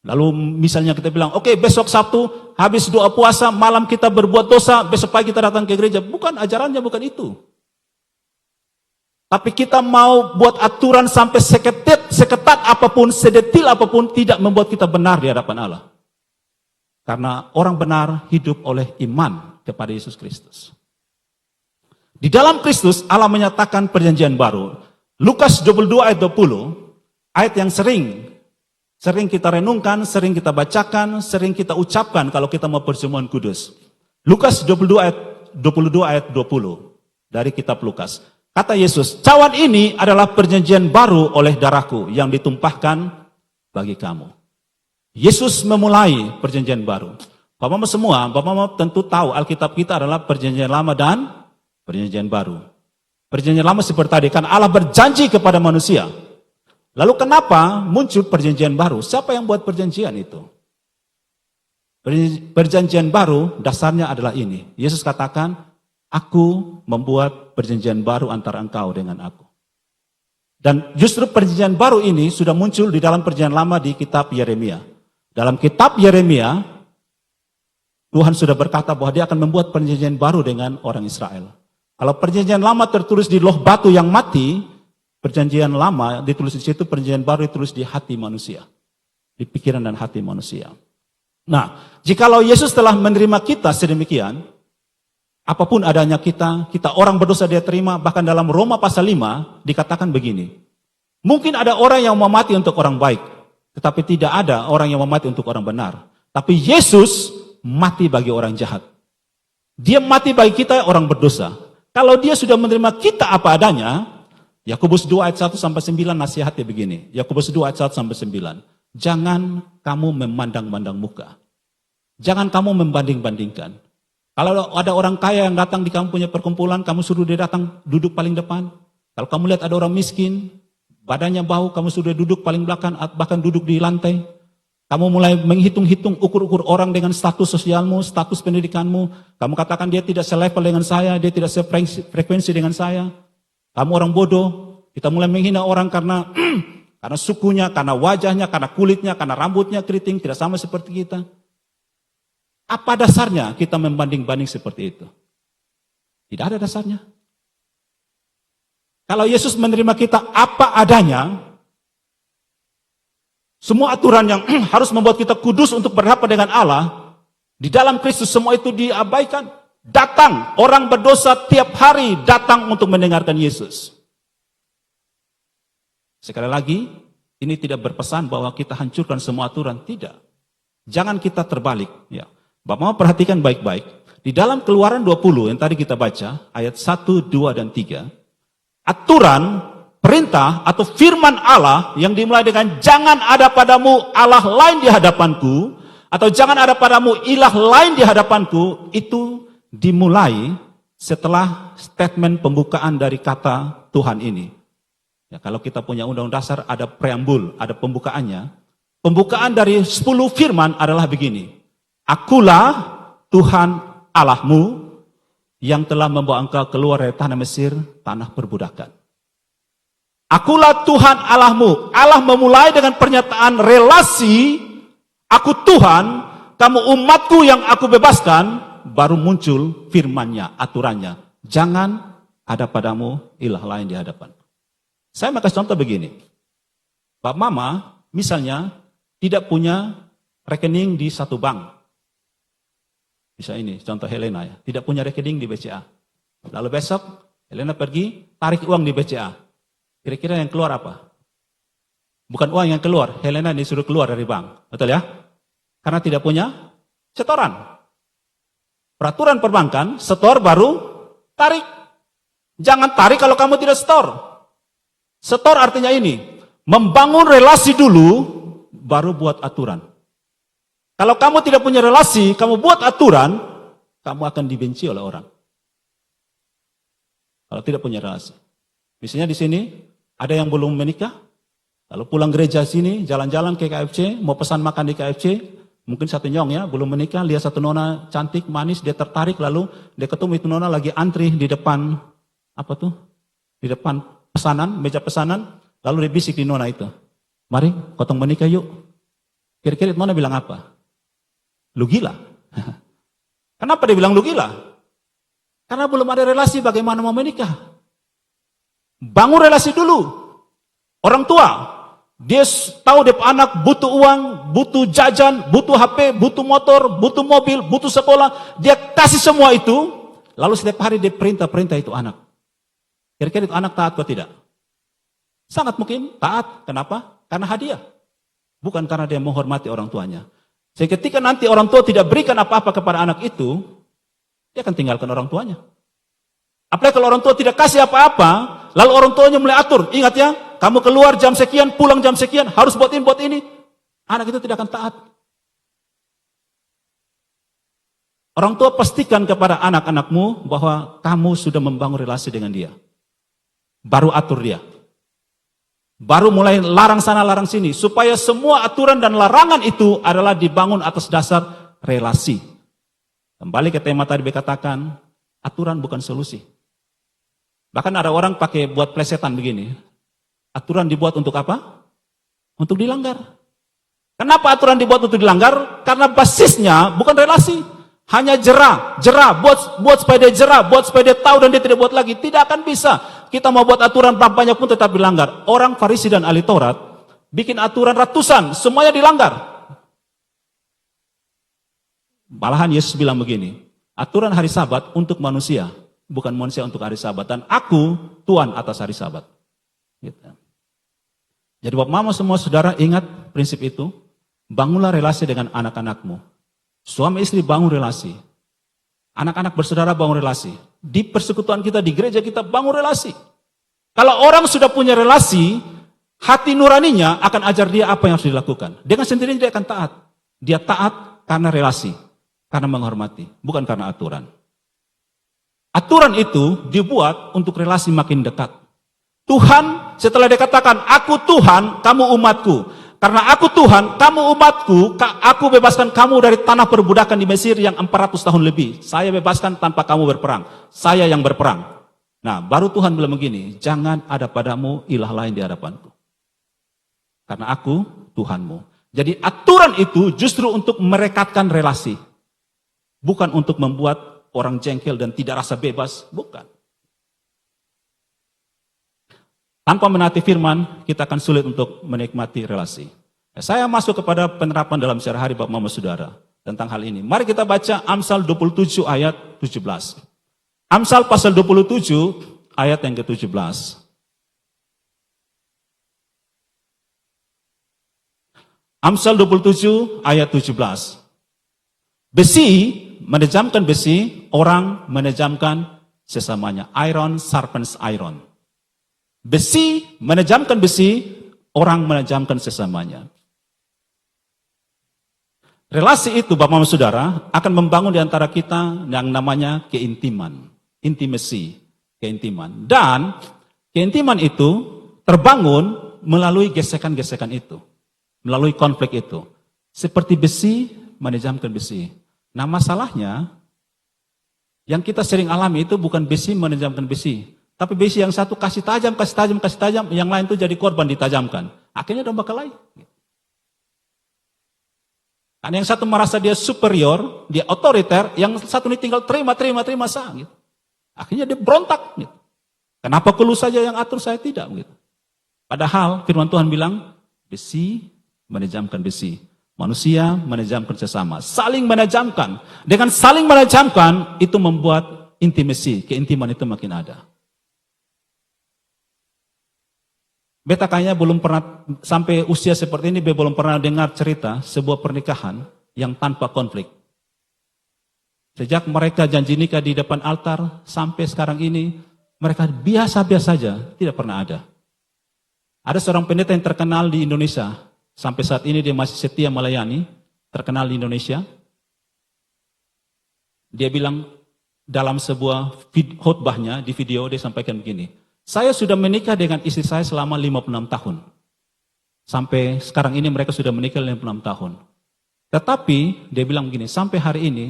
Lalu misalnya kita bilang, oke, besok Sabtu, habis doa puasa, malam kita berbuat dosa, besok pagi kita datang ke gereja. Bukan, ajarannya bukan itu. Tapi kita mau buat aturan sampai seketat apapun, sedetil apapun, tidak membuat kita benar di hadapan Allah. Karena orang benar hidup oleh iman kepada Yesus Kristus. Di dalam Kristus, Allah menyatakan perjanjian baru. Lukas 22 ayat 20, ayat yang sering kita renungkan, sering kita bacakan, sering kita ucapkan kalau kita mau perjamuan kudus. Lukas 22 ayat 20 dari kitab Lukas. Kata Yesus, cawan ini adalah perjanjian baru oleh darahku yang ditumpahkan bagi kamu. Yesus memulai perjanjian baru. Bapak-bapak semua, bapak-bapak tentu tahu Alkitab kita adalah perjanjian lama dan perjanjian baru. Perjanjian lama seperti tadi, kan Allah berjanji kepada manusia. Lalu kenapa muncul perjanjian baru? Siapa yang buat perjanjian itu? Perjanjian baru dasarnya adalah ini. Yesus katakan, aku membuat perjanjian baru antara engkau dengan aku. Dan justru perjanjian baru ini sudah muncul di dalam perjanjian lama di kitab Yeremia. Dalam kitab Yeremia, Tuhan sudah berkata bahwa dia akan membuat perjanjian baru dengan orang Israel. Kalau perjanjian lama tertulis di loh batu yang mati, perjanjian lama ditulis di situ, perjanjian baru ditulis di hati manusia. Di pikiran dan hati manusia. Nah, jikalau Yesus telah menerima kita sedemikian, apapun adanya kita orang berdosa dia terima, bahkan dalam Roma pasal 5 dikatakan begini. Mungkin ada orang yang mau mati untuk orang baik, tetapi tidak ada orang yang mau mati untuk orang benar. Tapi Yesus mati bagi orang jahat. Dia mati bagi kita orang berdosa. Kalau dia sudah menerima kita apa adanya, Yakobus 2 ayat 1 sampai 9 nasihatnya begini. Yakobus 2 ayat 1 sampai 9. Jangan kamu memandang-mandang muka. Jangan kamu membanding-bandingkan. Kalau ada orang kaya yang datang di kamu punya perkumpulan, kamu suruh dia datang duduk paling depan. Kalau kamu lihat ada orang miskin, badannya bau, kamu suruh dia duduk paling belakang, bahkan duduk di lantai. Kamu mulai menghitung-hitung ukur-ukur orang dengan status sosialmu, status pendidikanmu. Kamu katakan dia tidak selevel dengan saya, dia tidak sefrekuensi dengan saya. Kamu orang bodoh. Kita mulai menghina orang karena sukunya, karena wajahnya, karena kulitnya, karena rambutnya keriting, tidak sama seperti kita. Apa dasarnya kita membanding-banding seperti itu? Tidak ada dasarnya. Kalau Yesus menerima kita apa adanya, semua aturan yang harus membuat kita kudus untuk berhadapan dengan Allah, di dalam Kristus semua itu diabaikan. Datang, orang berdosa tiap hari datang untuk mendengarkan Yesus. Sekali lagi, ini tidak berpesan bahwa kita hancurkan semua aturan, tidak. Jangan kita terbalik. Ya. Bapak perhatikan baik-baik. Di dalam Keluaran 20 yang tadi kita baca, ayat 1, 2, dan 3, aturan, perintah atau firman Allah yang dimulai dengan jangan ada padamu Allah lain di hadapanku, atau jangan ada padamu ilah lain di hadapanku, itu dimulai setelah statement pembukaan dari kata Tuhan ini. Ya, kalau kita punya undang-undang dasar ada preambul, ada pembukaannya. Pembukaan dari 10 firman adalah begini. Akulah Tuhan Allahmu yang telah membawa engkau keluar dari tanah Mesir, tanah perbudakan. Akulah Tuhan Allahmu. Allah memulai dengan pernyataan relasi, aku Tuhan, kamu umatku yang aku bebaskan, baru muncul firmannya, aturannya. Jangan ada padamu ilah lain di hadapan. Saya mau kasih contoh begini. Pak Mama misalnya tidak punya rekening di satu bank. Bisa ini, contoh Helena ya. Tidak punya rekening di BCA. Lalu besok Helena pergi, tarik uang di BCA. Kira-kira yang keluar apa? Bukan uang yang keluar, Helena disuruh keluar dari bank. Betul ya? Karena tidak punya setoran. Peraturan perbankan, setor baru tarik. Jangan tarik kalau kamu tidak setor. Setor artinya ini, membangun relasi dulu, baru buat aturan. Kalau kamu tidak punya relasi, kamu buat aturan, kamu akan dibenci oleh orang. Kalau tidak punya relasi. Misalnya di sini, ada yang belum menikah, lalu pulang gereja sini, jalan-jalan ke KFC, mau pesan makan di KFC, mungkin satu nyong ya, belum menikah, lihat satu nona cantik, manis, dia tertarik, lalu dia ketemu itu nona lagi antri di depan, apa tuh? Di depan pesanan, meja pesanan, lalu dia bisik di nona itu. Mari, kotong menikah yuk. Kira-kira itu nona bilang apa? Lu gila. Kenapa dia bilang lu gila? Karena belum ada relasi bagaimana mau menikah. Bangun relasi dulu. Orang tua, dia tahu dia anak butuh uang, butuh jajan, butuh HP, butuh motor, butuh mobil, butuh sekolah. Dia kasih semua itu, lalu setiap hari dia perintah itu anak. Kira-kira itu anak taat atau tidak? Sangat mungkin taat. Kenapa? Karena hadiah. Bukan karena dia menghormati orang tuanya. Jadi ketika nanti orang tua tidak berikan apa-apa kepada anak itu, dia akan tinggalkan orang tuanya. Apalagi kalau orang tua tidak kasih apa-apa, lalu orang tuanya mulai atur. Ingat ya, kamu keluar jam sekian, pulang jam sekian, harus buat ini. Anak itu tidak akan taat. Orang tua pastikan kepada anak-anakmu bahwa kamu sudah membangun relasi dengan dia. Baru atur dia. Baru mulai larang sana, larang sini. Supaya semua aturan dan larangan itu adalah dibangun atas dasar relasi. Kembali ke tema tadi dikatakan, aturan bukan solusi. Bahkan ada orang pakai buat plesetan begini. Aturan dibuat untuk apa? Untuk dilanggar. Kenapa aturan dibuat untuk dilanggar? Karena basisnya bukan relasi. Hanya jerah, buat supaya dia jerah, buat supaya dia tahu dan dia tidak buat lagi. Tidak akan bisa. Kita mau buat aturan berapa banyak pun tetap dilanggar. Orang Farisi dan ahli Taurat bikin aturan ratusan, semuanya dilanggar. Malahan Yesus bilang begini, aturan hari Sabat untuk manusia, bukan manusia untuk hari Sabat. Dan aku Tuhan atas hari Sabat. Gitu. Jadi Bapak Mama semua saudara ingat prinsip itu. Bangunlah relasi dengan anak-anakmu. Suami istri bangun relasi. Anak-anak bersaudara bangun relasi. Di persekutuan kita, di gereja kita bangun relasi. Kalau orang sudah punya relasi, hati nuraninya akan ajar dia apa yang harus dilakukan. Dengan sendirinya dia akan taat. Dia taat karena relasi. Karena menghormati, bukan karena aturan. Aturan itu dibuat untuk relasi makin dekat. Tuhan setelah dikatakan, aku Tuhan, kamu umatku. Karena aku Tuhan, kamu umatku, aku bebaskan kamu dari tanah perbudakan di Mesir yang 400 tahun lebih. Saya bebaskan tanpa kamu berperang. Saya yang berperang. Nah, baru Tuhan bilang begini, jangan ada padamu ilah lain di hadapanku. Karena aku Tuhanmu. Jadi aturan itu justru untuk merekatkan relasi. Bukan untuk membuat orang jengkel dan tidak rasa bebas, bukan. Tanpa menaati firman, kita akan sulit untuk menikmati relasi. Saya masuk kepada penerapan dalam sehari-hari Bapak Mama Saudara tentang hal ini. Mari kita baca Amsal 27 ayat 17. Amsal pasal 27 ayat yang ke-17. Amsal 27 ayat 17. Besi menejamkan besi, orang menejamkan sesamanya. Iron sharpens iron. Besi menejamkan besi, orang menejamkan sesamanya. Relasi itu Bapak Mama Saudara akan membangun di antara kita yang namanya keintiman. Intimacy, keintiman. Dan keintiman itu terbangun melalui gesekan-gesekan itu. Melalui konflik itu. Seperti besi menejamkan besi. Nah masalahnya, yang kita sering alami itu bukan besi menejamkan besi. Tapi besi yang satu kasih tajam, yang lain itu jadi korban ditajamkan. Akhirnya domba kelahi. Karena yang satu merasa dia superior, dia otoriter, yang satu ini tinggal terima sah. Gitu. Akhirnya dia berontak. Gitu. Kenapa kelu saja yang atur, saya tidak? Gitu. Padahal firman Tuhan bilang, besi menejamkan besi. Manusia menejamkan sesama. Saling menejamkan. Dengan saling menejamkan, itu membuat intimasi, keintiman itu makin ada. Beta kayaknya belum pernah, sampai usia seperti ini, belum pernah dengar cerita sebuah pernikahan yang tanpa konflik. Sejak mereka janji nikah di depan altar, sampai sekarang ini, mereka biasa-biasa saja, tidak pernah ada. Ada seorang pendeta yang terkenal di Indonesia, sampai saat ini dia masih setia melayani, terkenal di Indonesia. Dia bilang dalam sebuah khotbahnya, di video dia sampaikan begini, saya sudah menikah dengan istri saya selama 56 tahun. Sampai sekarang ini mereka sudah menikah 56 tahun. Tetapi dia bilang begini, sampai hari ini,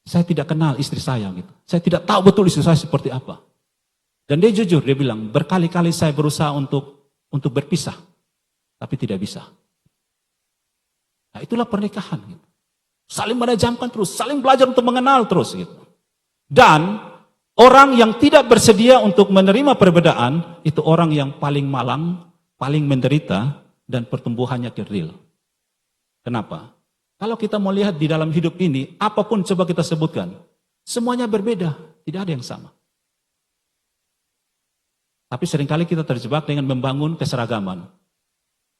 saya tidak kenal istri saya gitu. Saya tidak tahu betul istri saya seperti apa. Dan dia jujur, dia bilang, berkali-kali saya berusaha untuk berpisah, tapi tidak bisa. Nah, itulah pernikahan gitu. Saling menajamkan terus, saling belajar untuk mengenal terus gitu. Dan orang yang tidak bersedia untuk menerima perbedaan, itu orang yang paling malang, paling menderita, dan pertumbuhannya kerdil. Kenapa? Kalau kita mau lihat di dalam hidup ini, apapun coba kita sebutkan, semuanya berbeda, tidak ada yang sama. Tapi seringkali kita terjebak dengan membangun keseragaman.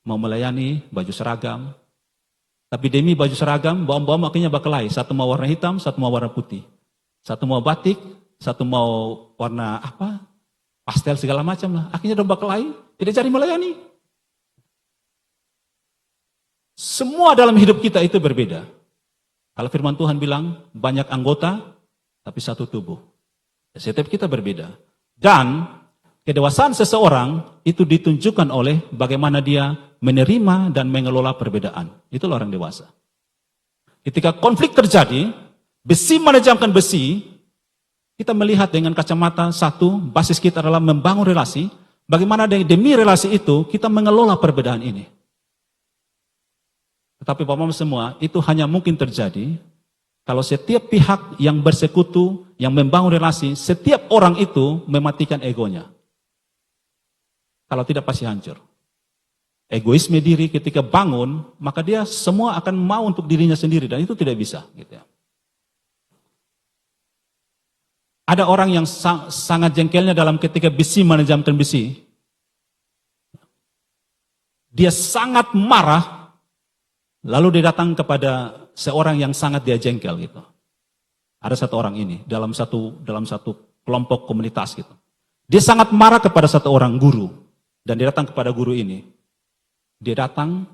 Mau melayani baju seragam, tapi demi baju seragam, bawa-bawa akhirnya berkelahi. Satu mau warna hitam, satu mau warna putih. Satu mau batik, satu mau warna apa, pastel segala macam lah. Akhirnya domba berkelahi, tidak cari melayani. Semua dalam hidup kita itu berbeda. Kalau firman Tuhan bilang, banyak anggota, tapi satu tubuh. Setiap kita berbeda. Dan kedewasaan seseorang itu ditunjukkan oleh bagaimana dia menerima dan mengelola perbedaan. Itulah orang dewasa. Ketika konflik terjadi, besi menajamkan besi, kita melihat dengan kacamata satu, basis kita adalah membangun relasi, bagaimana demi relasi itu kita mengelola perbedaan ini. Tetapi Bapak-Bapak semua, itu hanya mungkin terjadi kalau setiap pihak yang bersekutu, yang membangun relasi, setiap orang itu mematikan egonya. Kalau tidak pasti hancur. Egoisme diri ketika bangun, maka dia semua akan mau untuk dirinya sendiri, dan itu tidak bisa. Gitu ya. Ada orang yang sangat jengkelnya dalam ketika besi menajamkan besi. Dia sangat marah, lalu dia datang kepada seorang yang sangat dia jengkel gitu. Ada satu orang ini dalam satu kelompok komunitas gitu. Dia sangat marah kepada satu orang guru dan dia datang kepada guru ini. Dia datang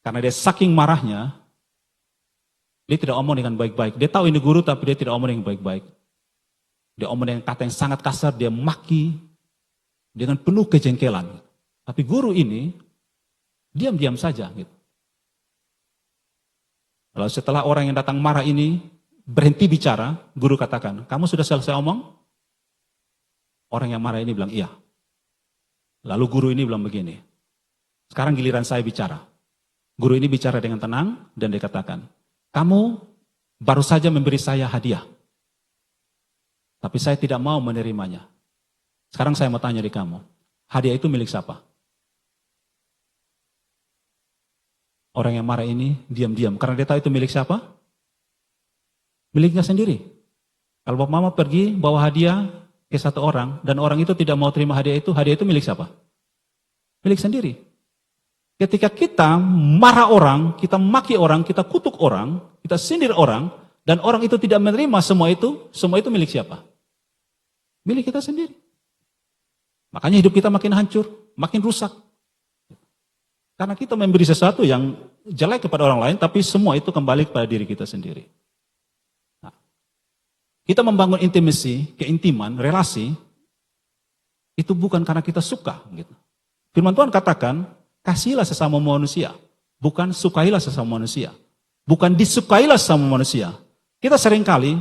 karena dia saking marahnya, dia tidak omong dengan baik-baik. Dia tahu ini guru tapi dia tidak omong dengan baik-baik. Dia omong dengan kata yang sangat kasar, dia maki dengan penuh kejengkelan. Tapi guru ini diam-diam saja gitu. Lalu setelah orang yang datang marah ini berhenti bicara, guru katakan, kamu sudah selesai omong? Orang yang marah ini bilang, iya. Lalu guru ini bilang begini, sekarang giliran saya bicara. Guru ini bicara dengan tenang dan dia katakan, kamu baru saja memberi saya hadiah. Tapi saya tidak mau menerimanya. Sekarang saya mau tanya di kamu, hadiah itu milik siapa? Orang yang marah ini diam-diam, karena dia tahu itu milik siapa? Miliknya sendiri. Kalau Bapak Mama pergi bawa hadiah ke satu orang, dan orang itu tidak mau terima hadiah itu milik siapa? Milik sendiri. Ketika kita marah orang, kita maki orang, kita kutuk orang, kita sindir orang, dan orang itu tidak menerima semua itu milik siapa? Milik kita sendiri. Makanya hidup kita makin hancur, makin rusak. Karena kita memberi sesuatu yang jelek kepada orang lain, tapi semua itu kembali kepada diri kita sendiri. Nah, kita membangun intimasi, keintiman, relasi, itu bukan karena kita suka. Gitu. Firman Tuhan katakan, kasihilah sesama manusia, bukan sukailah sesama manusia. Bukan disukailah sesama manusia. Kita seringkali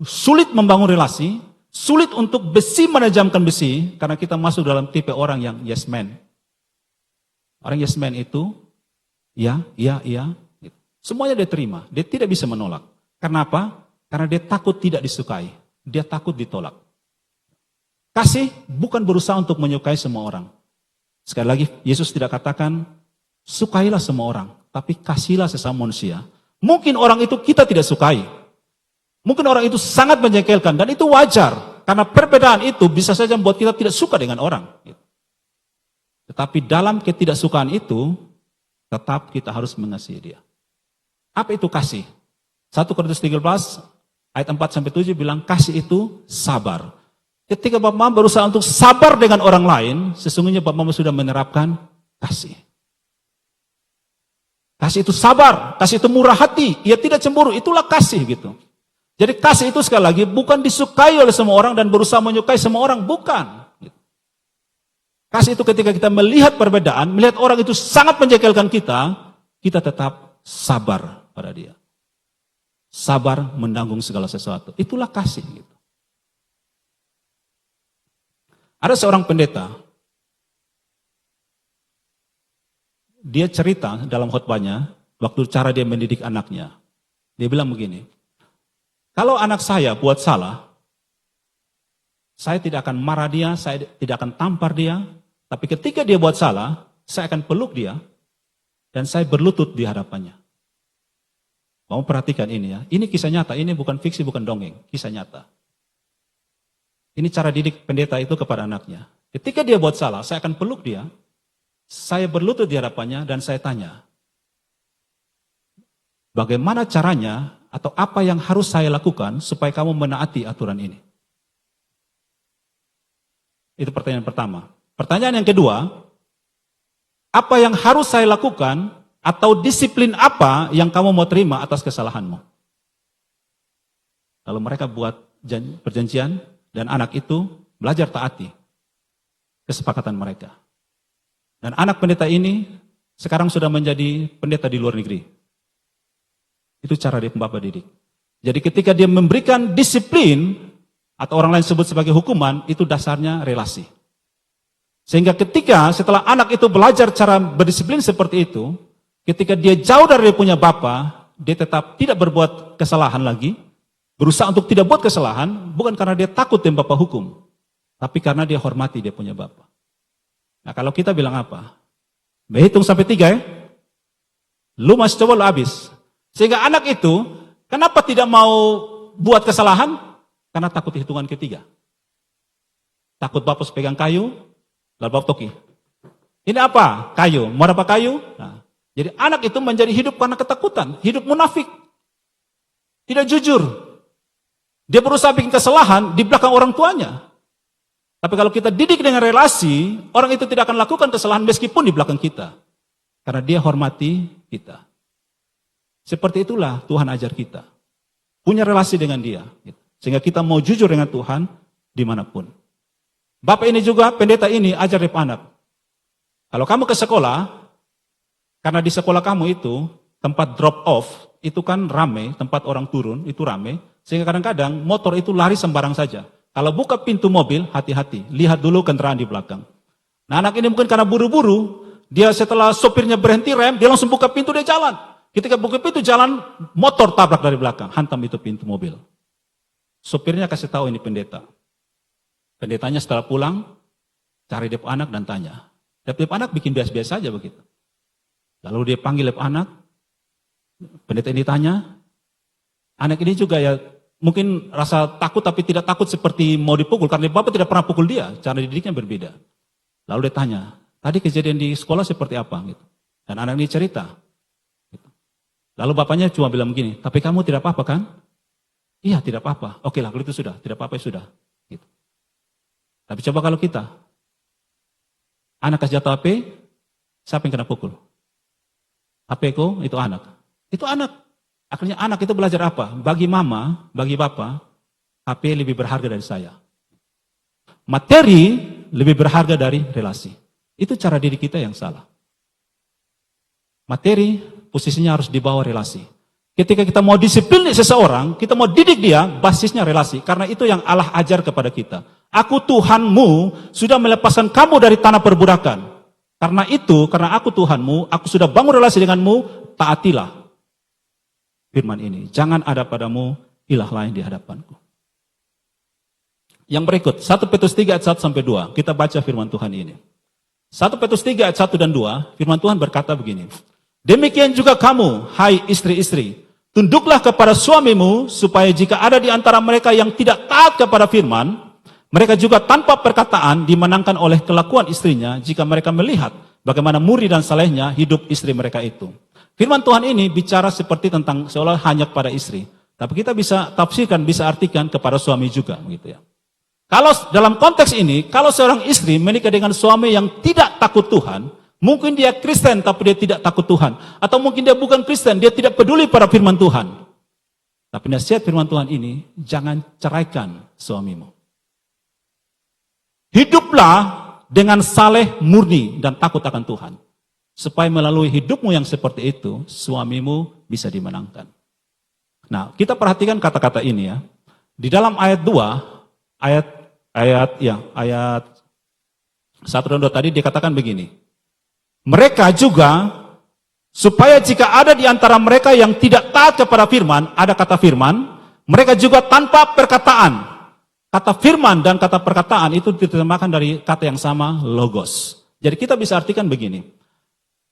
sulit membangun relasi, sulit untuk besi menajamkan besi, karena kita masuk dalam tipe orang yang yes man. Orang yes man itu, ya. Semuanya dia terima, dia tidak bisa menolak. Karena apa? Karena dia takut tidak disukai, dia takut ditolak. Kasih bukan berusaha untuk menyukai semua orang. Sekali lagi, Yesus tidak katakan, sukailah semua orang, tapi kasihlah sesama manusia. Mungkin orang itu kita tidak sukai. Mungkin orang itu sangat menjengkelkan, dan itu wajar. Karena perbedaan itu bisa saja membuat kita tidak suka dengan orang. Tetapi dalam ketidaksukaan itu, tetap kita harus mengasihi dia. Apa itu kasih? 1 Korintus 13 ayat 4-7 bilang kasih itu sabar. Ketika Bapak Mama berusaha untuk sabar dengan orang lain, sesungguhnya Bapak Mama sudah menerapkan kasih. Kasih itu sabar, kasih itu murah hati, ia tidak cemburu, itulah kasih gitu. Jadi kasih itu sekali lagi bukan disukai oleh semua orang dan berusaha menyukai semua orang, bukan. Kasih itu ketika kita melihat perbedaan, melihat orang itu sangat menjengkelkan kita tetap sabar pada dia. Sabar menanggung segala sesuatu. Itulah kasih. Gitu. Ada seorang pendeta, dia cerita dalam khotbahnya, waktu cara dia mendidik anaknya. Dia bilang begini, kalau anak saya buat salah, saya tidak akan marah dia, saya tidak akan tampar dia, tapi ketika dia buat salah, saya akan peluk dia, dan saya berlutut di hadapannya. Mau perhatikan ini ya, ini kisah nyata, ini bukan fiksi, bukan dongeng, kisah nyata. Ini cara didik pendeta itu kepada anaknya. Ketika dia buat salah, saya akan peluk dia, saya berlutut di hadapannya, dan saya tanya, bagaimana caranya, atau apa yang harus saya lakukan, supaya kamu menaati aturan ini? Itu pertanyaan pertama. Pertanyaan yang kedua, apa yang harus saya lakukan, atau disiplin apa yang kamu mau terima atas kesalahanmu? Lalu mereka buat perjanjian dan anak itu belajar taati kesepakatan mereka. Dan anak pendeta ini sekarang sudah menjadi pendeta di luar negeri. Itu cara dia Bapak didik. Jadi ketika dia memberikan disiplin atau orang lain sebut sebagai hukuman, itu dasarnya relasi. Sehingga ketika setelah anak itu belajar cara berdisiplin seperti itu, ketika dia jauh dari dia punya bapa, dia tetap tidak berbuat kesalahan lagi, berusaha untuk tidak buat kesalahan, bukan karena dia takut dengan bapa hukum, tapi karena dia hormati dia punya bapa. Nah kalau kita bilang apa? Berhitung sampai 3 ya, lu masih coba lu habis. Sehingga anak itu, kenapa tidak mau buat kesalahan? Karena takut hitungan ketiga. Takut bapak pegang kayu, lalu bapak toki. Ini apa? Kayu. Mau apa kayu? Nah. Jadi anak itu menjadi hidup karena ketakutan, hidup munafik. Tidak jujur. Dia berusaha bikin kesalahan di belakang orang tuanya. Tapi kalau kita didik dengan relasi, orang itu tidak akan lakukan kesalahan meskipun di belakang kita. Karena dia hormati kita. Seperti itulah Tuhan ajar kita. Punya relasi dengan dia. Sehingga kita mau jujur dengan Tuhan dimanapun. Bapak ini juga, pendeta ini ajar dia anak. Kalau kamu ke sekolah, karena di sekolah kamu itu, tempat drop off, itu kan rame, tempat orang turun, itu rame. Sehingga kadang-kadang motor itu lari sembarang saja. Kalau buka pintu mobil, hati-hati. Lihat dulu kendaraan di belakang. Nah anak ini mungkin karena buru-buru, dia setelah sopirnya berhenti rem, dia langsung buka pintu, dia jalan. Ketika buka pintu jalan, motor tabrak dari belakang, hantam itu pintu mobil. Sopirnya kasih tahu ini pendeta. Pendetanya setelah pulang, cari dia anak dan tanya. Dia anak bikin biasa-biasa aja begitu. Lalu dia panggil anak, pendeta ini tanya, anak ini juga ya mungkin rasa takut tapi tidak takut seperti mau dipukul, karena bapak tidak pernah pukul dia, cara didiknya berbeda. Lalu dia tanya, tadi kejadian di sekolah seperti apa? Gitu. Dan anak ini cerita. Gitu. Lalu bapaknya cuma bilang begini, tapi kamu tidak apa-apa kan? Iya tidak apa-apa, oke lah kalau itu sudah, tidak apa-apa sudah. Gitu. Tapi coba kalau kita, anak kasih jatuh HP, siapa yang kena pukul? HP ku itu anak. Itu anak. Akhirnya anak itu belajar apa? Bagi mama, bagi papa, HP lebih berharga dari saya. Materi lebih berharga dari relasi. Itu cara didik kita yang salah. Materi posisinya harus di bawah relasi. Ketika kita mau disiplin seseorang, kita mau didik dia, basisnya relasi. Karena itu yang Allah ajar kepada kita. Aku Tuhanmu sudah melepaskan kamu dari tanah perbudakan. Karena itu, karena aku Tuhanmu, aku sudah bangun relasi denganmu, taatilah firman ini. Jangan ada padamu ilah lain di hadapanku. Yang berikut, 1 Petrus 3 ayat 1-2. Kita baca firman Tuhan ini. 1 Petrus 3 ayat 1 dan 2, firman Tuhan berkata begini. Demikian juga kamu, hai istri-istri, tunduklah kepada suamimu, supaya jika ada di antara mereka yang tidak taat kepada firman, mereka juga tanpa perkataan dimenangkan oleh kelakuan istrinya jika mereka melihat bagaimana murni dan salehnya hidup istri mereka itu. Firman Tuhan ini bicara seperti tentang seolah hanya kepada istri. Tapi kita bisa tafsirkan, bisa artikan kepada suami juga. Gitu ya. Kalau dalam konteks ini, kalau seorang istri menikah dengan suami yang tidak takut Tuhan, mungkin dia Kristen tapi dia tidak takut Tuhan. Atau mungkin dia bukan Kristen, dia tidak peduli pada firman Tuhan. Tapi nasihat firman Tuhan ini, jangan ceraikan suamimu. Hiduplah dengan saleh, murni, dan takut akan Tuhan. Supaya melalui hidupmu yang seperti itu, suamimu bisa dimenangkan. Nah, kita perhatikan kata-kata ini ya. Di dalam ayat 2, ayat 1 dan 2 tadi dikatakan begini. Mereka juga, supaya jika ada di antara mereka yang tidak taat kepada firman, ada kata firman, mereka juga tanpa perkataan. Kata firman dan kata perkataan itu diterjemahkan dari kata yang sama, logos. Jadi kita bisa artikan begini.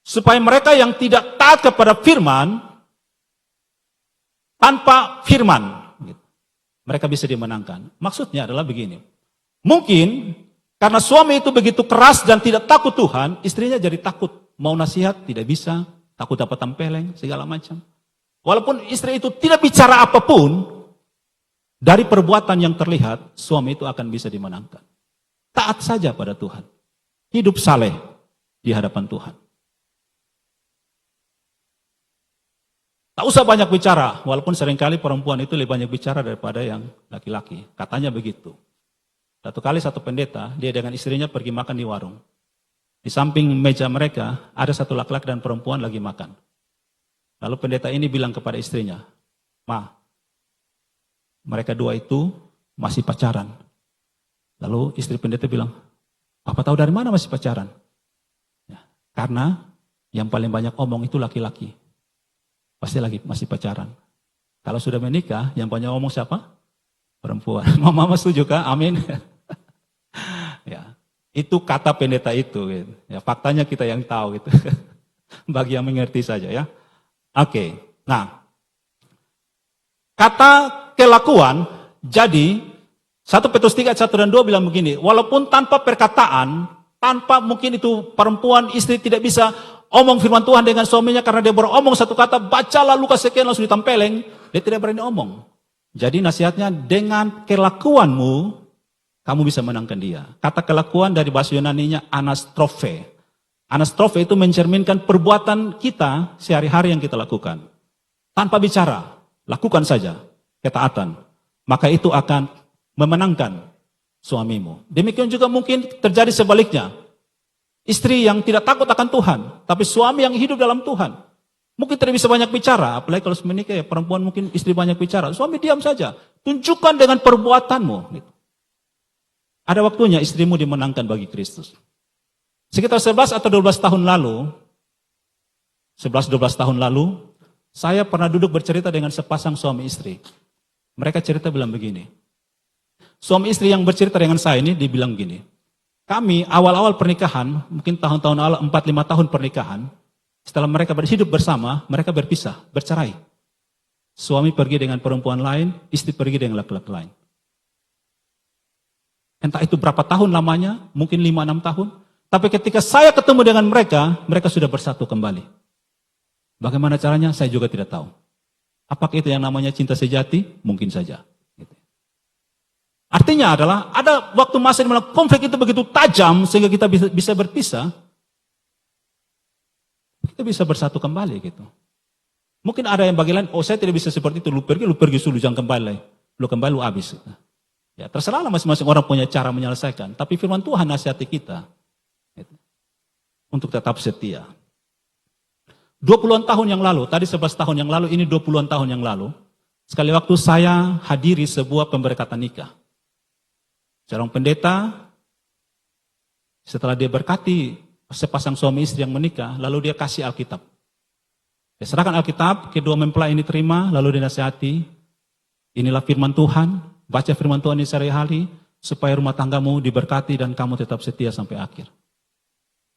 Supaya mereka yang tidak taat kepada firman, tanpa firman, mereka bisa dimenangkan. Maksudnya adalah begini. Mungkin karena suami itu begitu keras dan tidak takut Tuhan, istrinya jadi takut. Mau nasihat tidak bisa, takut dapat tempeleng, segala macam. Walaupun istri itu tidak bicara apapun, dari perbuatan yang terlihat, suami itu akan bisa dimenangkan. Taat saja pada Tuhan. Hidup saleh di hadapan Tuhan. Tak usah banyak bicara, walaupun seringkali perempuan itu lebih banyak bicara daripada yang laki-laki. Katanya begitu. Satu kali satu pendeta, dia dengan istrinya pergi makan di warung. Di samping meja mereka, ada satu laki-laki dan perempuan lagi makan. Lalu pendeta ini bilang kepada istrinya, "Ma, mereka dua itu masih pacaran." Lalu istri pendeta bilang, "Papa tahu dari mana masih pacaran?" Ya, karena yang paling banyak omong itu laki-laki. Pasti lagi masih pacaran. Kalau sudah menikah, yang banyak omong siapa? Perempuan. Mama setuju kah? Amin. Ya, itu kata pendeta itu. Gitu. Ya, faktanya kita yang tahu gitu. Bagi yang mengerti saja ya. Oke. Nah, kata kelakuan, jadi 1 Petrus 3 ayat 1 dan 2 bilang begini, walaupun tanpa perkataan, tanpa mungkin itu perempuan, istri tidak bisa omong firman Tuhan dengan suaminya karena dia baru omong satu kata, bacalah Lukas sekian langsung ditempeleng, dia tidak berani omong. Jadi nasihatnya, dengan kelakuanmu, kamu bisa menangkan dia. Kata kelakuan dari bahasa Yunaninya anastrofe. Anastrofe itu mencerminkan perbuatan kita sehari-hari yang kita lakukan. Tanpa bicara, lakukan saja. Ketaatan, maka itu akan memenangkan suamimu. Demikian juga mungkin terjadi sebaliknya. Istri yang tidak takut akan Tuhan, tapi suami yang hidup dalam Tuhan. Mungkin tidak bisa banyak bicara, apalagi kalau menikah ya perempuan mungkin istri banyak bicara. Suami diam saja, tunjukkan dengan perbuatanmu. Ada waktunya istrimu dimenangkan bagi Kristus. Sekitar 11 atau 12 tahun lalu, 11-12 tahun lalu, saya pernah duduk bercerita dengan sepasang suami istri. Mereka cerita bilang begini, suami istri yang bercerita dengan saya ini, dibilang gini, kami awal-awal pernikahan, mungkin tahun-tahun awal 4-5 tahun pernikahan, setelah mereka hidup bersama, mereka berpisah, bercerai. Suami pergi dengan perempuan lain, istri pergi dengan laki-laki lain. Entah itu berapa tahun lamanya, mungkin 5-6 tahun, tapi ketika saya ketemu dengan mereka, mereka sudah bersatu kembali. Bagaimana caranya? Saya juga tidak tahu. Apakah itu yang namanya cinta sejati? Mungkin saja. Artinya adalah ada waktu masa di mana konflik itu begitu tajam sehingga kita bisa berpisah. Kita bisa bersatu kembali gitu. Mungkin ada yang bagi lain, oh saya tidak bisa seperti itu, lu pergi dulu, jangan kembali. Lu kembali, lu habis. Ya terserahlah masing-masing orang punya cara menyelesaikan. Tapi firman Tuhan nasihati kita. Gitu. Untuk tetap setia. 20-an tahun yang lalu, tadi 11 tahun yang lalu, ini 20-an tahun yang lalu, sekali waktu saya hadiri sebuah pemberkatan nikah. Seorang pendeta, setelah dia berkati sepasang suami istri yang menikah, lalu dia kasih Alkitab. Dia serahkan Alkitab, kedua mempelai ini terima, lalu dinasihati, inilah firman Tuhan, baca firman Tuhan ini sehari-hari, supaya rumah tanggamu diberkati dan kamu tetap setia sampai akhir.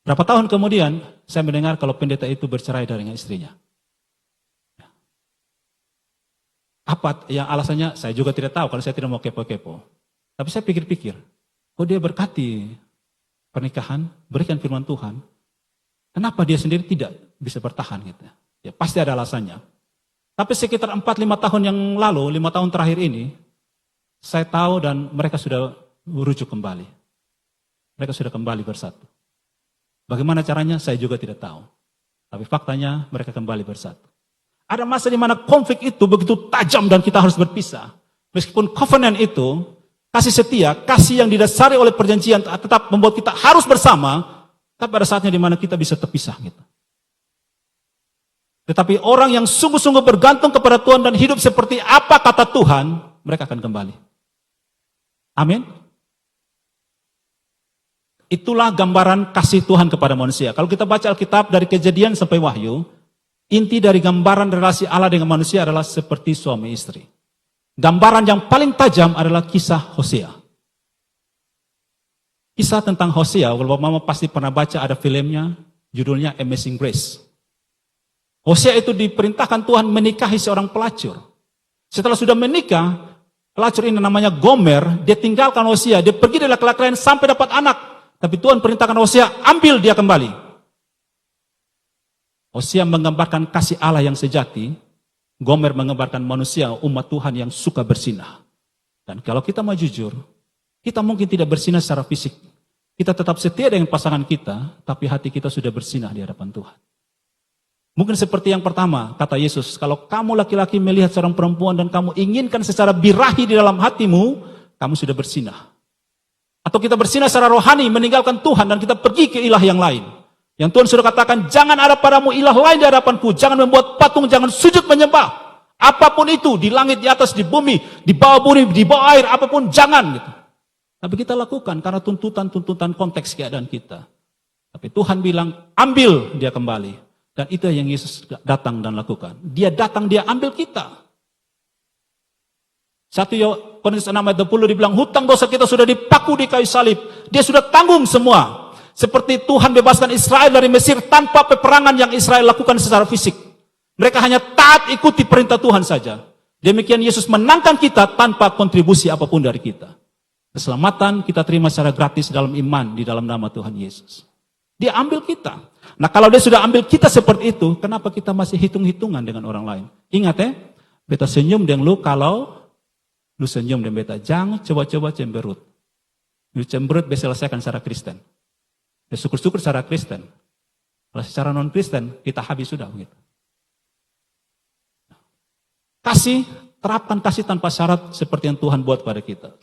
Berapa tahun kemudian, saya mendengar kalau pendeta itu bercerai dengan istrinya. Apa yang alasannya? Saya juga tidak tahu, kalau saya tidak mau kepo-kepo. Tapi saya pikir-pikir, kok dia berkati pernikahan, berikan firman Tuhan, kenapa dia sendiri tidak bisa bertahan gitu? Ya, pasti ada alasannya. Tapi sekitar 4-5 tahun yang lalu, 5 tahun terakhir ini, saya tahu dan mereka sudah merujuk kembali. Mereka sudah kembali bersatu. Bagaimana caranya, saya juga tidak tahu. Tapi faktanya, mereka kembali bersatu. Ada masa di mana konflik itu begitu tajam dan kita harus berpisah. Meskipun covenant itu, kasih setia, kasih yang didasari oleh perjanjian tetap membuat kita harus bersama, tapi ada saatnya di mana kita bisa terpisah gitu. Tetapi orang yang sungguh-sungguh bergantung kepada Tuhan dan hidup seperti apa kata Tuhan, mereka akan kembali. Amin. Itulah gambaran kasih Tuhan kepada manusia. Kalau kita baca Alkitab dari Kejadian sampai Wahyu, inti dari gambaran relasi Allah dengan manusia adalah seperti suami istri. Gambaran yang paling tajam adalah kisah Hosea. Kisah tentang Hosea, kalau Mama pasti pernah baca, ada filmnya, judulnya Amazing Grace. Hosea itu diperintahkan Tuhan menikahi seorang pelacur. Setelah sudah menikah, pelacur ini namanya Gomer, dia tinggalkan Hosea, dia pergi dari laki-laki lain sampai dapat anak. Tapi Tuhan perintahkan Hosea, ambil dia kembali. Hosea menggambarkan kasih Allah yang sejati, Gomer menggambarkan manusia, umat Tuhan yang suka bersinah. Dan kalau kita mau jujur, kita mungkin tidak bersinah secara fisik. Kita tetap setia dengan pasangan kita, tapi hati kita sudah bersinah di hadapan Tuhan. Mungkin seperti yang pertama, kata Yesus, kalau kamu laki-laki melihat seorang perempuan dan kamu inginkan secara birahi di dalam hatimu, kamu sudah bersinah. Atau kita bersinah secara rohani, meninggalkan Tuhan dan kita pergi ke ilah yang lain. Yang Tuhan sudah katakan, jangan ada padamu ilah lain di hadapanku, jangan membuat patung, jangan sujud menyembah. Apapun itu, di langit, di atas, di bumi, di bawah bumi, di bawah air, apapun, jangan. Gitu. Tapi kita lakukan karena tuntutan-tuntutan konteks keadaan kita. Tapi Tuhan bilang, ambil dia kembali. Dan itu yang Yesus datang dan lakukan. Dia datang, dia ambil kita. 1 Korintus 6 ayat 20 dibilang, hutang dosa kita sudah dipaku di kayu salib. Dia sudah tanggung semua. Seperti Tuhan bebaskan Israel dari Mesir tanpa peperangan yang Israel lakukan secara fisik. Mereka hanya taat ikuti perintah Tuhan saja. Demikian Yesus menangkan kita tanpa kontribusi apapun dari kita. Keselamatan kita terima secara gratis dalam iman di dalam nama Tuhan Yesus. Dia ambil kita. Nah kalau dia sudah ambil kita seperti itu, kenapa kita masih hitung-hitungan dengan orang lain? Ingat ya, beta senyum dengan lu kalau lu senyum dengan beta. Jangan coba-coba cemberut. Lu cemberut bisa selesaikan secara Kristen. Ya, syukur-syukur secara Kristen. Kalau secara non-Kristen, kita habis sudah begitu. Kasih, terapkan kasih tanpa syarat seperti yang Tuhan buat pada kita.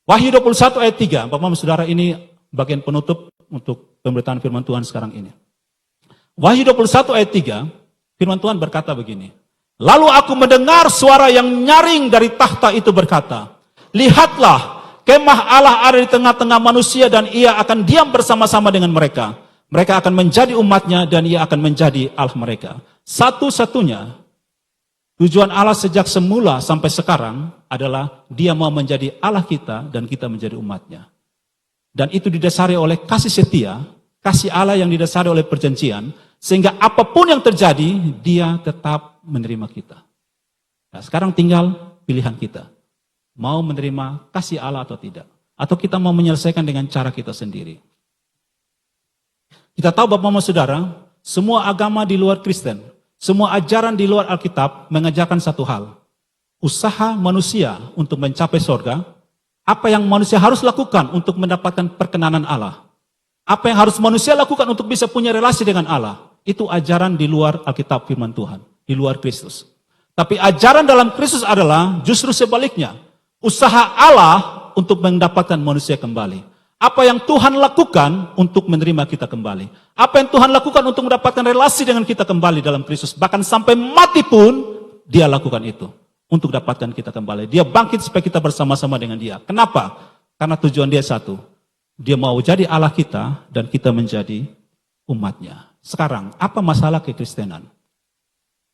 Wahyu 21 ayat 3, Bapak-Bapak Saudara, ini bagian penutup untuk pemberitaan firman Tuhan sekarang ini. Wahyu 21 ayat 3, firman Tuhan berkata begini. Lalu aku mendengar suara yang nyaring dari tahta itu berkata, lihatlah, kemah Allah ada di tengah-tengah manusia dan ia akan diam bersama-sama dengan mereka. Mereka akan menjadi umatnya dan ia akan menjadi Allah mereka. Satu-satunya tujuan Allah sejak semula sampai sekarang adalah dia mau menjadi Allah kita dan kita menjadi umatnya. Dan itu didasari oleh kasih setia, kasih Allah yang didasari oleh perjanjian, sehingga apapun yang terjadi, dia tetap menerima kita. Nah, sekarang tinggal pilihan kita. Mau menerima kasih Allah atau tidak. Atau kita mau menyelesaikan dengan cara kita sendiri. Kita tahu Bapak-Bapak Saudara, semua agama di luar Kristen, semua ajaran di luar Alkitab mengajarkan satu hal. Usaha manusia untuk mencapai surga, apa yang manusia harus lakukan untuk mendapatkan perkenanan Allah. Apa yang harus manusia lakukan untuk bisa punya relasi dengan Allah. Itu ajaran di luar Alkitab firman Tuhan, di luar Kristus. Tapi ajaran dalam Kristus adalah justru sebaliknya. Usaha Allah untuk mendapatkan manusia kembali. Apa yang Tuhan lakukan untuk menerima kita kembali. Apa yang Tuhan lakukan untuk mendapatkan relasi dengan kita kembali dalam Kristus. Bahkan sampai mati pun dia lakukan itu. Untuk dapatkan kita kembali. Dia bangkit supaya kita bersama-sama dengan dia. Kenapa? Karena tujuan dia satu. Dia mau jadi Allah kita dan kita menjadi umatnya. Sekarang, apa masalah kekristenan?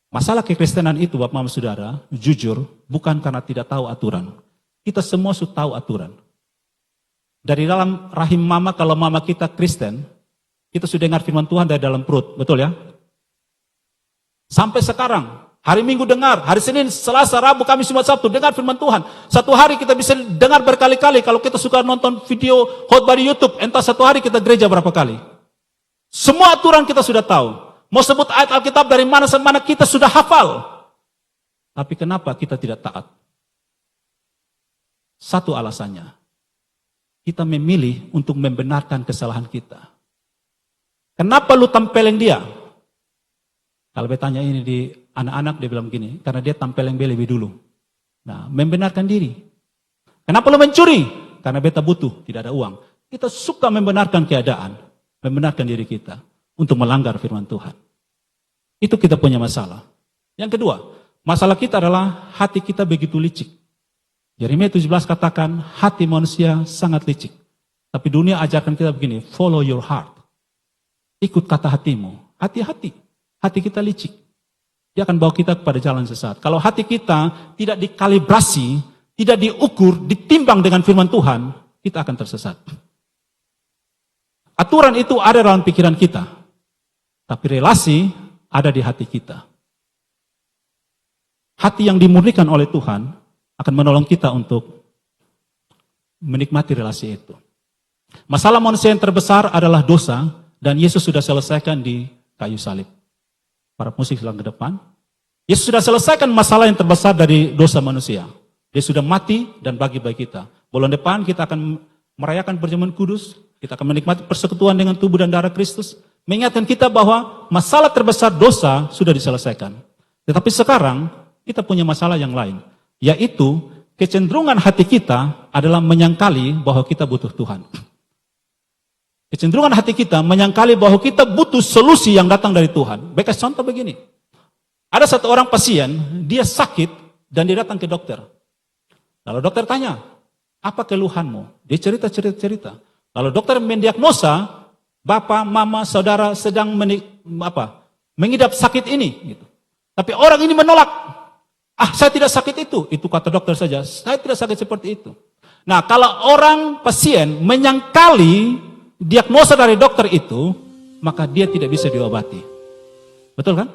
Masalah kekristenan itu Bapak-Bapak Saudara, jujur, bukan karena tidak tahu aturan. Kita semua sudah tahu aturan. Dari dalam rahim mama, kalau mama kita Kristen, kita sudah dengar firman Tuhan dari dalam perut, betul ya? Sampai sekarang, hari Minggu dengar, hari Senin, Selasa, Rabu, Kamis, Jumat, Sabtu, dengar firman Tuhan. Satu hari kita bisa dengar berkali-kali, kalau kita suka nonton video khotbah di YouTube, entah satu hari kita gereja berapa kali. Semua aturan kita sudah tahu. Mau sebut ayat Alkitab dari mana kita sudah hafal. Tapi kenapa kita tidak taat? Satu alasannya. Kita memilih untuk membenarkan kesalahan kita. Kenapa lu tampelin dia? Kalau bertanya ini di anak-anak, dia bilang begini, karena dia tampelin lebih dulu. Nah, membenarkan diri. Kenapa lu mencuri? Karena beta butuh, tidak ada uang. Kita suka membenarkan keadaan, membenarkan diri kita untuk melanggar firman Tuhan. Itu kita punya masalah. Yang kedua, masalah kita adalah hati kita begitu licik. Yeremia 17 katakan, hati manusia sangat licik. Tapi dunia ajarkan kita begini, follow your heart. Ikut kata hatimu. Hati-hati. Hati kita licik. Dia akan bawa kita kepada jalan sesat. Kalau hati kita tidak dikalibrasi, tidak diukur, ditimbang dengan firman Tuhan, kita akan tersesat. Aturan itu ada dalam pikiran kita. Tapi relasi ada di hati kita. Hati yang dimurnikan oleh Tuhan akan menolong kita untuk menikmati relasi itu. Masalah manusia yang terbesar adalah dosa, dan Yesus sudah selesaikan di kayu salib. Para musik silang ke depan. Yesus sudah selesaikan masalah yang terbesar dari dosa manusia. Dia sudah mati dan bagi-bagi kita. Bulan depan kita akan merayakan perjamuan kudus, kita akan menikmati persekutuan dengan tubuh dan darah Kristus, mengingatkan kita bahwa masalah terbesar dosa sudah diselesaikan. Tetapi sekarang kita punya masalah yang lain. Yaitu kecenderungan hati kita adalah menyangkali bahwa kita butuh Tuhan. Kecenderungan hati kita menyangkali bahwa kita butuh solusi yang datang dari Tuhan. Baik, contoh begini. Ada satu orang pasien, dia sakit dan dia datang ke dokter. Lalu dokter tanya, apa keluhanmu? Dia cerita. Lalu dokter mendiagnosa, bapak, mama, saudara sedang mengidap sakit ini. Gitu. Tapi orang ini menolak. Saya tidak sakit itu. Itu kata dokter saja. Saya tidak sakit seperti itu. Nah, kalau orang pasien menyangkali diagnosa dari dokter itu, maka dia tidak bisa diobati. Betul kan?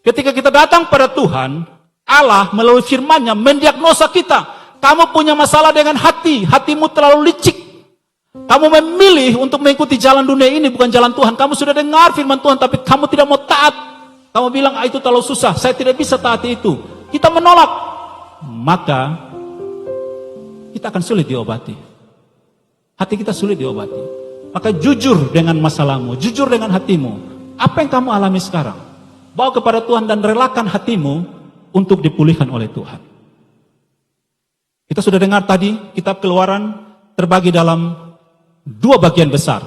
Ketika kita datang pada Tuhan, Allah melalui firman-Nya mendiagnosa kita. Kamu punya masalah dengan hati. Hatimu terlalu licik. Kamu memilih untuk mengikuti jalan dunia ini, bukan jalan Tuhan. Kamu sudah dengar firman Tuhan, tapi kamu tidak mau taat. Kamu bilang, itu terlalu susah, saya tidak bisa taati itu. Kita menolak. Maka, kita akan sulit diobati. Hati kita sulit diobati. Maka jujur dengan masalahmu, jujur dengan hatimu. Apa yang kamu alami sekarang? Bawa kepada Tuhan dan relakan hatimu untuk dipulihkan oleh Tuhan. Kita sudah dengar tadi, kitab Keluaran terbagi dalam 2 bagian besar.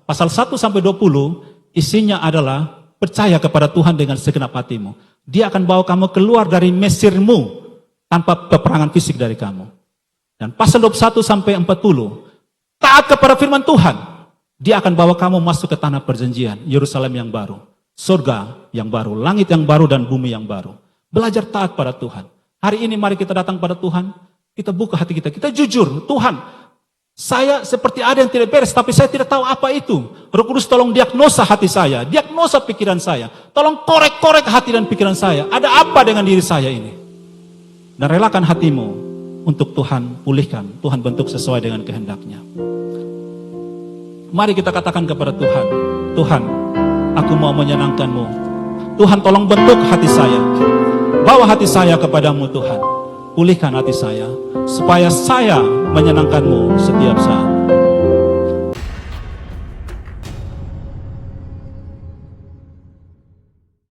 Pasal 1-20 isinya adalah percaya kepada Tuhan dengan segenap hatimu. Dia akan bawa kamu keluar dari Mesirmu tanpa peperangan fisik dari kamu. Dan pasal 21-40, taat kepada firman Tuhan. Dia akan bawa kamu masuk ke tanah perjanjian, Yerusalem yang baru, surga yang baru, langit yang baru dan bumi yang baru. Belajar taat pada Tuhan. Hari ini mari kita datang pada Tuhan, kita buka hati kita, kita jujur, Tuhan, saya seperti ada yang tidak beres, tapi saya tidak tahu apa itu. Roh Kudus tolong diagnosa hati saya, diagnosa pikiran saya. Tolong korek-korek hati dan pikiran saya. Ada apa dengan diri saya ini? Dan relakan hatimu untuk Tuhan pulihkan, Tuhan bentuk sesuai dengan kehendak-Nya. Mari kita katakan kepada Tuhan, Tuhan, aku mau menyenangkan-Mu. Tuhan tolong bentuk hati saya. Bawa hati saya kepadamu Tuhan. Pulihkan hati saya, supaya saya menyenangkan-Mu setiap saat.